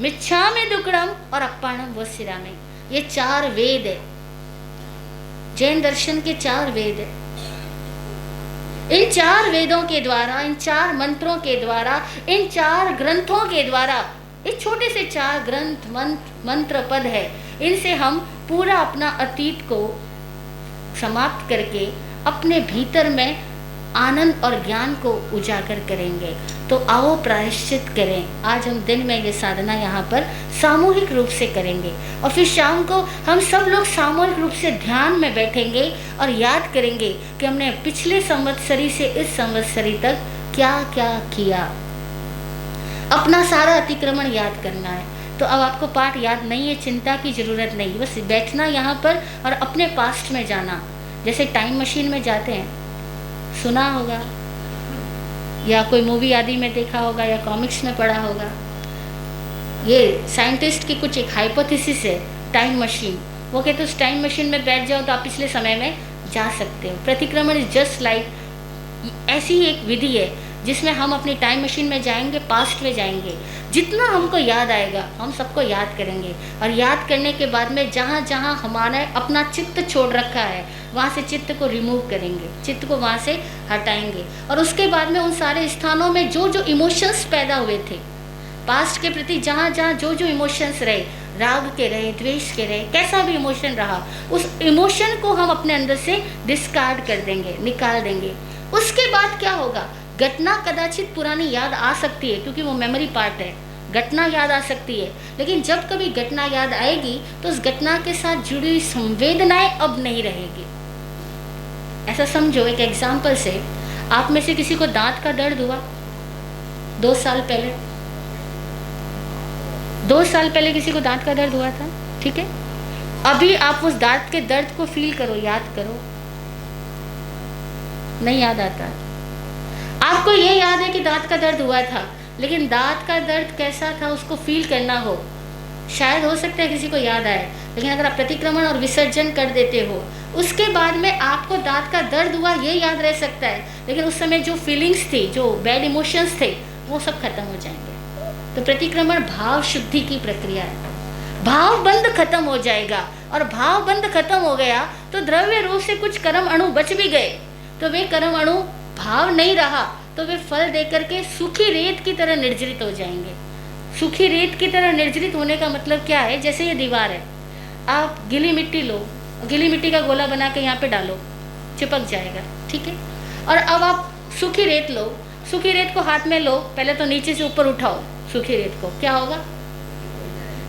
मिच्छा में दुक्कड़म और अप्पाणम वोसिरामी। ये 4 वेद है, जैन दर्शन के 4 वेद है। इन 4 वेदों के द्वारा, इन 4 मंत्रों के द्वारा, इन 4 ग्रंथों के द्वारा, इस छोटे से 4 ग्रंथ मंत्र पद है, इनसे हम पूरा अपना अतीत को समाप्त करके अपने भीतर में आनंद और ज्ञान को उजागर करेंगे। तो आओ प्रायश्चित करें। आज हम दिन में ये साधना यहाँ पर सामूहिक रूप से करेंगे, और फिर शाम को हम सब लोग सामूहिक रूप से ध्यान में बैठेंगे और याद करेंगे कि हमने पिछले संवत्सरी से इस संवत्सरी तक क्या क्या किया। अपना सारा अतिक्रमण याद करना है। तो अब आपको पाठ याद नहीं है, चिंता की ज़रूरत नहीं, बस बैठना यहाँ पर और अपने पास्ट में जाना। जैसे टाइम मशीन में जाते हैं, सुना होगा या कोई मूवी आदि में देखा होगा या कॉमिक्स में पढ़ा होगा। ये साइंटिस्ट की कुछ एक हाइपोथेसिस है, टाइम मशीन। वो कहते हैं उस टाइम मशीन में बैठ जाओ तो आप पिछले समय में जा सकते हो। प्रतिक्रमण इज जस्ट लाइक ऐसी ही एक विधि है जिसमें हम अपनी टाइम मशीन में जाएंगे, पास्ट में जाएंगे। जितना हमको याद आएगा हम सबको याद करेंगे, और याद करने के बाद में जहाँ जहाँ हमारा अपना चित्त छोड़ रखा है वहाँ से चित्त को रिमूव करेंगे, चित्त को वहाँ से हटाएंगे। और उसके बाद में उन सारे स्थानों में जो जो इमोशंस पैदा हुए थे पास्ट के प्रति, जहाँ जहाँ जो जो इमोशंस रहे, राग के रहे, द्वेष के रहे, कैसा भी इमोशन रहा, उस इमोशन को हम अपने अंदर से डिस्कार्ड कर देंगे, निकाल देंगे। उसके बाद क्या होगा, घटना कदाचित पुरानी याद आ सकती है क्योंकि वो मेमोरी पार्ट है, घटना याद आ सकती है, लेकिन जब कभी घटना याद आएगी तो उस घटना के साथ जुड़ी हुई संवेदनाएं अब नहीं रहेगी। ऐसा समझो, एक एग्जाम्पल से, आप में से किसी को दांत का दर्द हुआ 2 साल पहले, 2 साल पहले किसी को दांत का दर्द हुआ था, ठीक है। अभी आप उस दांत के दर्द को फील करो, याद करो, नहीं याद आता। आपको ये याद है कि दांत का दर्द हुआ था, लेकिन दांत का दर्द कैसा था उसको फील करना हो, शायद हो सकता है किसी को याद आए। लेकिन अगर आप प्रतिक्रमण और विसर्जन कर देते हो, उसके बाद में आपको दांत का दर्द हुआ ये याद रह सकता है, लेकिन उस समय जो फीलिंग्स थी, जो बैड इमोशंस थे, वो सब खत्म हो जाएंगे। तो प्रतिक्रमण भाव शुद्धि की प्रक्रिया है। भाव बंद खत्म हो जाएगा, और भाव बंद खत्म हो गया तो द्रव्य रूप से कुछ कर्म अणु बच भी गए, तो वे कर्म अणु भाव नहीं रहा तो वे फल देकर के सूखी रेत की तरह निर्जरित हो जाएंगे। सूखी रेत की तरह निर्जरित होने का मतलब क्या है, जैसे ये दीवार है, आप गीली मिट्टी लो, गीली मिट्टी का गोला बना के यहाँ पे डालो, चिपक जाएगा, ठीक है। और अब आप सूखी रेत लो, सूखी रेत को हाथ में लो, पहले तो नीचे से ऊपर उठाओ सूखी रेत को, क्या होगा,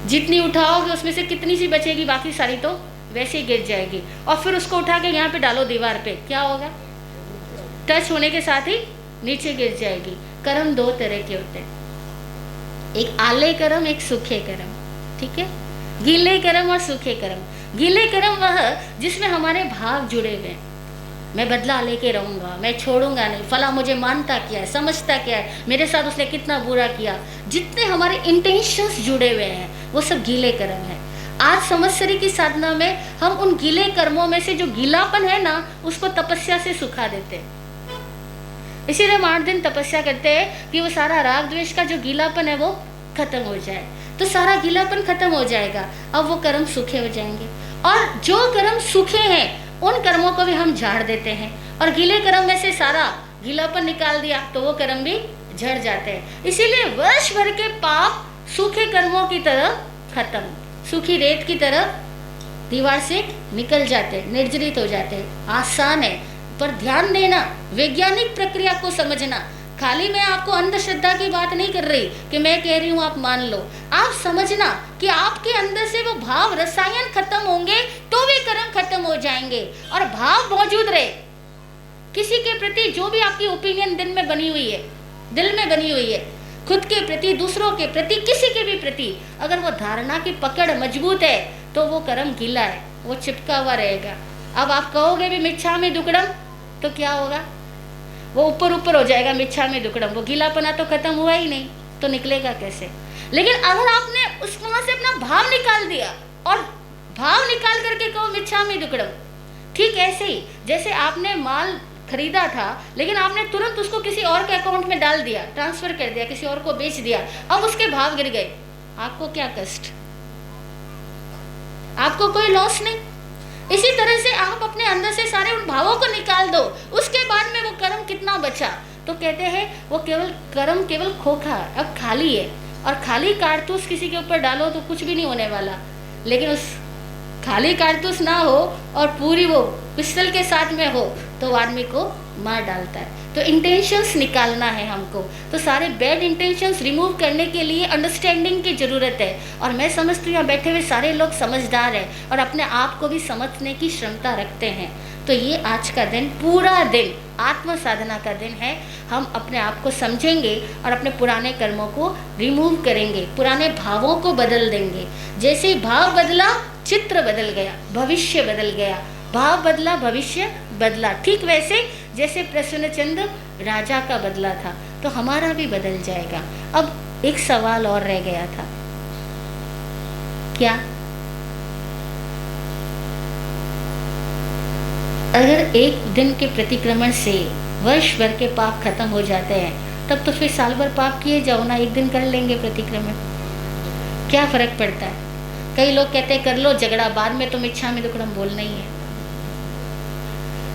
जितनी उठाओगे उसमें से कितनी सी बचेगी, बाकी सारी तो वैसे ही गिर जाएगी। और फिर उसको उठा के यहाँ पे डालो दीवार पे, क्या होगा, टच होने के साथ ही नीचे गिर जाएगी। कर्म 2 तरह के होते हैं, एक आले कर्म, एक सूखे कर्म, ठीक है। गीले कर्म और सूखे कर्म। गीले कर्म वह जिसमें हमारे भाव जुड़े हुए हैं, मैं बदला लेके रहूँगा, मैं छोड़ूंगा नहीं, फला मुझे मानता क्या है, समझता क्या है, मेरे साथ उसने कितना बुरा किया, जितने हमारे इंटेंशंस जुड़े हुए हैं वो सब गीले कर्म है। आज संवत्सरी की साधना में हम उन गीले कर्मों में से जो गीलापन है ना, उसको तपस्या से सुखा देते हैं। इसीलिए हम 8 दिन तपस्या करते हैं कि वो सारा राग द्वेष का जो गीलापन है वो खत्म हो जाए। तो सारा गीलापन खत्म हो जाएगा, अब वो कर्म सूखे हो जाएंगे। और जो कर्म सूखे हैं उन कर्मों को भी हम झाड़ देते हैं, और गीले कर्म में से सारा गीलापन निकाल दिया तो वो कर्म भी झड़ जाते हैं। इसीलिए वर्ष भर के पाप सूखे कर्मों की तरह खत्म, सूखी रेत की तरह दीवार से निकल जाते, निर्जरित हो जाते। आसान है, पर ध्यान देना, वैज्ञानिक प्रक्रिया को समझना। खाली मैं आपको अंधश्रद्धा की बात नहीं कर रही कि मैं कह रही हूँ आप मान लो। आप समझना कि आपके अंदर से वो भाव रसायन खत्म होंगे तो भी कर्म खत्म हो जाएंगे, और भाव मौजूद रहे किसी के प्रति, जो भी आपकी ओपिनियन दिल में बनी हुई है, दिल में बनी हुई है, खुद के प्रति, दूसरों के प्रति, किसी के भी प्रति, अगर वो धारणा की पकड़ मजबूत है तो वो कर्म गीला है, वो चिपका हुआ रहेगा। अब आप कहोगे भी मिच्छामि दुक्कडम, तो क्या होगा? वो ऊपर ऊपर हो जाएगा, मिच्छामि दुक्कडम, वो गीलापना तो खत्म हुआ ही नहीं, तो निकलेगा कैसे? लेकिन अगर आपने उस वहां से अपना भाव निकाल दिया और भाव निकाल करके कहो मिच्छामि दुक्कडम, ठीक ऐसे ही जैसे आपने माल खरीदा था लेकिन आपने तुरंत उसको किसी और के अकाउंट में डाल दिया, ट्रांसफर कर दिया, किसी और को बेच दिया, अब उसके भाव गिर गए, आपको क्या कष्ट? आपको कोई लॉस नहीं। इसी तरह से आप अपने अंदर से सारे उन भावों को निकाल दो, उसके बाद में वो कर्म कितना बचा? तो कहते हैं वो केवल कर्म केवल खोखा, अब खाली है, और खाली कारतूस किसी के ऊपर डालो तो कुछ भी नहीं होने वाला। लेकिन उस खाली कारतूस ना हो और पूरी वो पिस्टल के साथ में हो तो आदमी को मार डालता है। तो इंटेंशंस निकालना है हमको, तो सारे बैड इंटेंशंस रिमूव करने के लिए अंडरस्टैंडिंग की ज़रूरत है। और मैं समझती हूँ यहाँ बैठे हुए सारे लोग समझदार हैं और अपने आप को भी समझने की क्षमता रखते हैं। तो ये आज का दिन, पूरा दिन आत्म साधना का दिन है। हम अपने आप को समझेंगे और अपने पुराने कर्मों को रिमूव करेंगे, पुराने भावों को बदल देंगे। जैसे भाव बदला चित्र बदल गया, भविष्य बदल गया, भाव बदला भविष्य बदला। ठीक वैसे जैसे प्रसन्नचंद्र राजा का बदला था तो हमारा भी बदल जाएगा। अब एक सवाल और रह गया था, क्या? अगर एक दिन के प्रतिक्रमण से वर्ष भर के पाप खत्म हो जाते हैं तब तो फिर साल भर पाप किए जाओ ना, एक दिन कर लेंगे प्रतिक्रमण, क्या फर्क पड़ता है? कई लोग कहते हैं कर लो झगड़ा, बाद में तो मिच्छामि दुक्कडम बोलना ही है,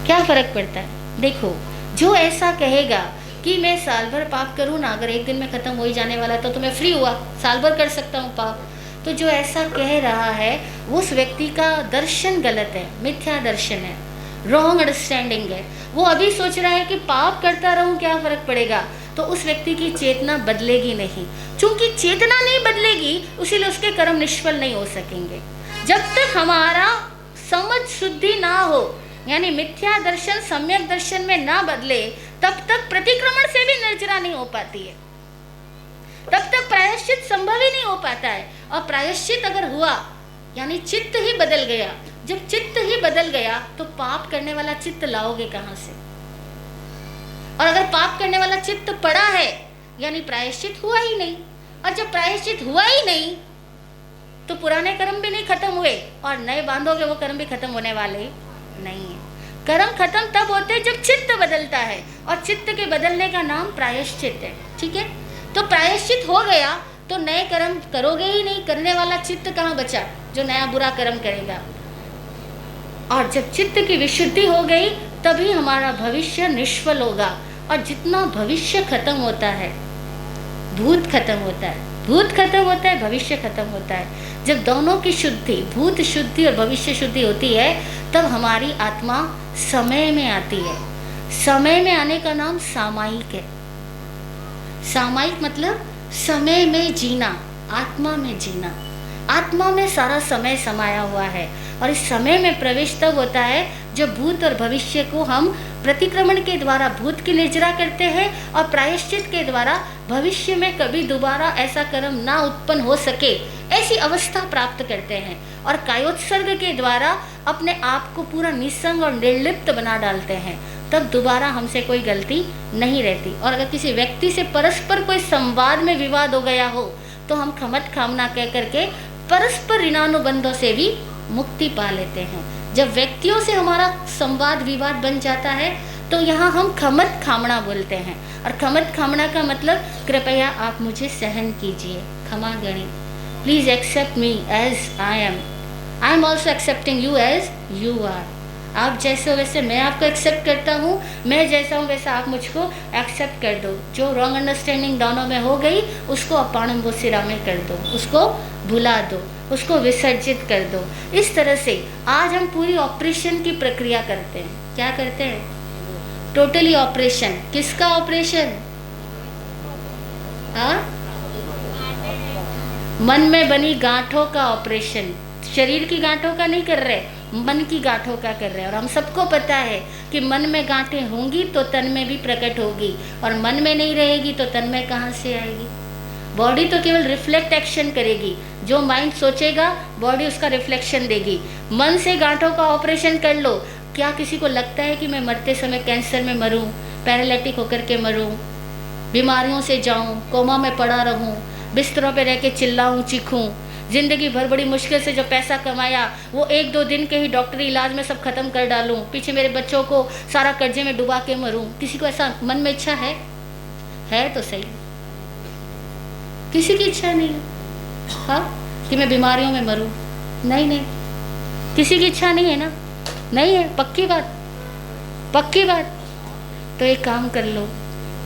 क्या फर्क पड़ता है? देखो, जो ऐसा कहेगा कि मैं साल भर पाप करूँ ना, अगर एक दिन में खत्म हो ही जाने वाला है तो मैं फ्री हुआ, साल भर कर सकता हूँ पाप, तो जो ऐसा कह रहा है उस व्यक्ति का दर्शन गलत है, मिथ्या दर्शन है, रॉन्ग अंडरस्टैंडिंग है। वो अभी सोच रहा है कि पाप करता रहूं क्या फर्क पड़ेगा, तो उस व्यक्ति की चेतना बदलेगी नहीं। चूंकि चेतना नहीं बदलेगी इसीलिए उसके कर्म निष्फल नहीं हो सकेंगे। जब तक हमारा समझ शुद्धि ना हो, यानी मिथ्या दर्शन सम्यक दर्शन में ना बदले, तब तक प्रतिक्रमण से भी निर्जरा नहीं हो पाती है, तब तक प्रायश्चित संभव ही नहीं हो पाता है। और प्रायश्चित अगर हुआ यानी चित्त ही बदल गया, जब चित्त ही बदल गया तो पाप करने वाला चित्त लाओगे कहां से? और अगर पाप करने वाला चित्त पड़ा है यानी प्रायश्चित हुआ ही नहीं, और जब प्रायश्चित हुआ ही नहीं तो पुराने कर्म भी नहीं खत्म हुए और नए बांधोगे वो कर्म भी खत्म होने वाले नहीं है। कर्म खत्म तब होते हैं जब चित्त बदलता है, और चित्त के बदलने का नाम प्रायश्चित है। ठीक है, तो प्रायश्चित हो गया तो नए कर्म करोगे ही नहीं, करने वाला चित्त कहाँ बचा जो नया बुरा कर्म करेगा। और जब चित्त की विशुद्धि हो गई तभी हमारा भविष्य निष्फल होगा। और जितना भविष्य खत्म होता है भूत खत्म होता है, भूत खत्म होता है भविष्य खत्म होता है। जब दोनों की शुद्धि, भूत शुद्धि और भविष्य शुद्धि होती है तब हमारी आत्मा समय में आती है। समय में आने का नाम सामायिक है। सामायिक मतलब समय में जीना, आत्मा में जीना। आत्मा में सारा समय समाया हुआ है और इस समय में प्रवेश तब होता है जब भूत और भविष्य को हम प्रतिक्रमण के द्वारा भूत की निर्जरा करते हैं और प्रायश्चित के द्वारा भविष्य में कभी दोबारा ऐसा कर्म ना उत्पन्न हो सके ऐसी अवस्था प्राप्त करते हैं। और कायोत्सर्ग के द्वारा अपने आप को पूरा निस्संग और निर्लिप्त बना डालते हैं, तब दोबारा हमसे कोई गलती नहीं रहती। और अगर किसी व्यक्ति से परस्पर कोई संवाद में विवाद हो गया हो तो हम खमत खामना कह करके परस्पर ऋणानुबंधों से भी मुक्ति पा लेते हैं। जब व्यक्तियों से हमारा संवाद विवाद बन जाता है तो यहाँ हम खमत खामना बोलते हैं। और खमत खामना का मतलब कृपया आप मुझे सहन कीजिए, क्षमा गणी, please accept me as I am also accepting you as you are. आप जैसे हो वैसे मैं आपको एक्सेप्ट करता हूँ, मैं जैसा हूँ वैसा आप मुझको एक्सेप्ट कर दो। जो रॉन्ग अंडरस्टैंडिंग दोनों में हो गई उसको अपाणम वो सिरा में कर दो, उसको भुला दो, उसको विसर्जित कर दो। इस तरह से आज हम पूरी ऑपरेशन की प्रक्रिया करते हैं। क्या करते हैं? Totally operation. किसका ऑपरेशन? हाँ, मन में बनी गांठों का ऑपरेशन। शरीर की गांठों का नहीं कर रहे, मन की गांठों का कर रहे हैं। और हम सबको पता है कि मन में गांठें होंगी तो तन में भी प्रकट होगी, और मन में नहीं रहेगी तो तन में कहाँ से आएगी? बॉडी तो केवल रिफ्लेक्ट एक्शन करेगी। जो माइंड सोचेगा बॉडी उसका रिफ्लेक्शन देगी। मन से गांठों का ऑपरेशन कर लो। क्या किसी को लगता है कि मैं मरते समय कैंसर में मरूं, पैरालिटिक होकर के मरूं, बीमारियों से जाऊं, कोमा में पड़ा रहूं, बिस्तरों पे रह के चिल्लाऊं चीखूं, जिंदगी भर बड़ी मुश्किल से जो पैसा कमाया वो 1-2 दिन के ही डॉक्टरी इलाज में सब खत्म कर डालूं, पीछे मेरे बच्चों को सारा कर्जे में डुबा के मरूं? किसी को ऐसा मन में इच्छा है? है तो सही, किसी की इच्छा नहीं है। हाँ, कि मैं बीमारियों में मरूं? नहीं नहीं, किसी की इच्छा नहीं है ना, नहीं है। पक्की बात, पक्की बात। तो एक काम कर लो,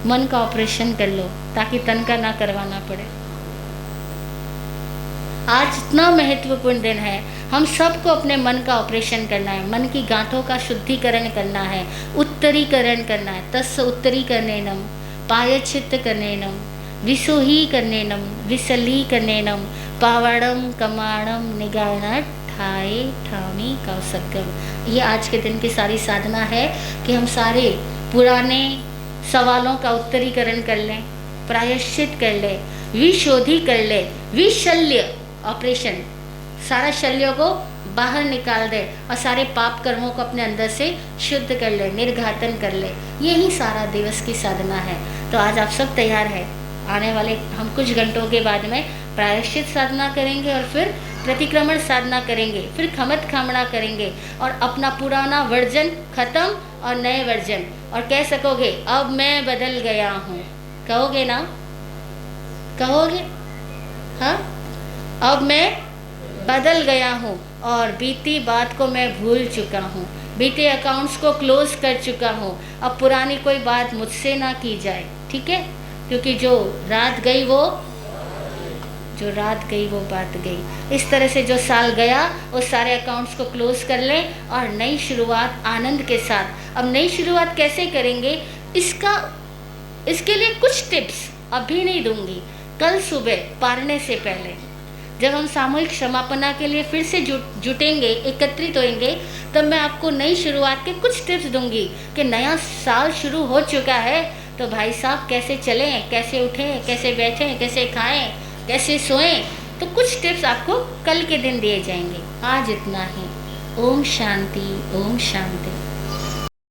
मन का ऑपरेशन कर लो ताकि तन का ना करवाना पड़े। आज इतना महत्वपूर्ण दिन है, हम सबको अपने मन का ऑपरेशन करना है, मन की गांठों का शुद्धिकरण करना है, उत्तरीकरण करना है। तस् उत्तरीकरणेनम पायच्छित्तकरणेनम विसोहीकरणेनम विसलीकरणेनम पावड़म कमाणम निगारण ठाए ठामी कौसकम। ये आज के दिन की सारी साधना है कि हम सारे पुराने सवालों का उत्तरीकरण कर लें, प्रायश्चित कर लें, विशोधी कर लें, विशल्य ऑपरेशन, सारा शल्यों को बाहर निकाल दे और सारे पाप कर्मों को अपने अंदर से शुद्ध कर ले, निर्घातन कर ले। यही सारा दिवस की साधना है। तो आज आप सब तैयार है? आने वाले हम कुछ घंटों के बाद में प्रायश्चित साधना करेंगे और फिर प्रतिक्रमण साधना करेंगे, फिर खमत खामड़ा करेंगे और अपना पुराना वर्जन खत्म और नए वर्जन, और कह सकोगे अब मैं बदल गया हूँ। कहोगे ना? कहोगे? हाँ, अब मैं बदल गया हूँ और बीती बात को मैं भूल चुका हूँ, बीते अकाउंट्स को क्लोज कर चुका हूँ। अब पुरानी कोई बात मुझसे ना की जाए, ठीक है? क्योंकि जो रात गई वो बात गई। इस तरह से जो साल गया उस सारे अकाउंट्स को क्लोज कर लें और नई शुरुआत आनंद के साथ। अब नई शुरुआत कैसे करेंगे, इसके लिए कुछ टिप्स अभी नहीं दूंगी। कल सुबह पारने से पहले जब हम सामूहिक क्षमापना के लिए फिर से जुटेंगे, एकत्रित होंगे, तब मैं आपको नई शुरुआत के कुछ टिप्स दूंगी कि नया साल शुरू हो चुका है तो भाई साहब कैसे चलें, कैसे उठें, कैसे बैठें, कैसे खाएं, कैसे सोएं। तो कुछ टिप्स आपको कल के दिन दिए जाएंगे। आज इतना ही। ओम शांति, ओम शांति।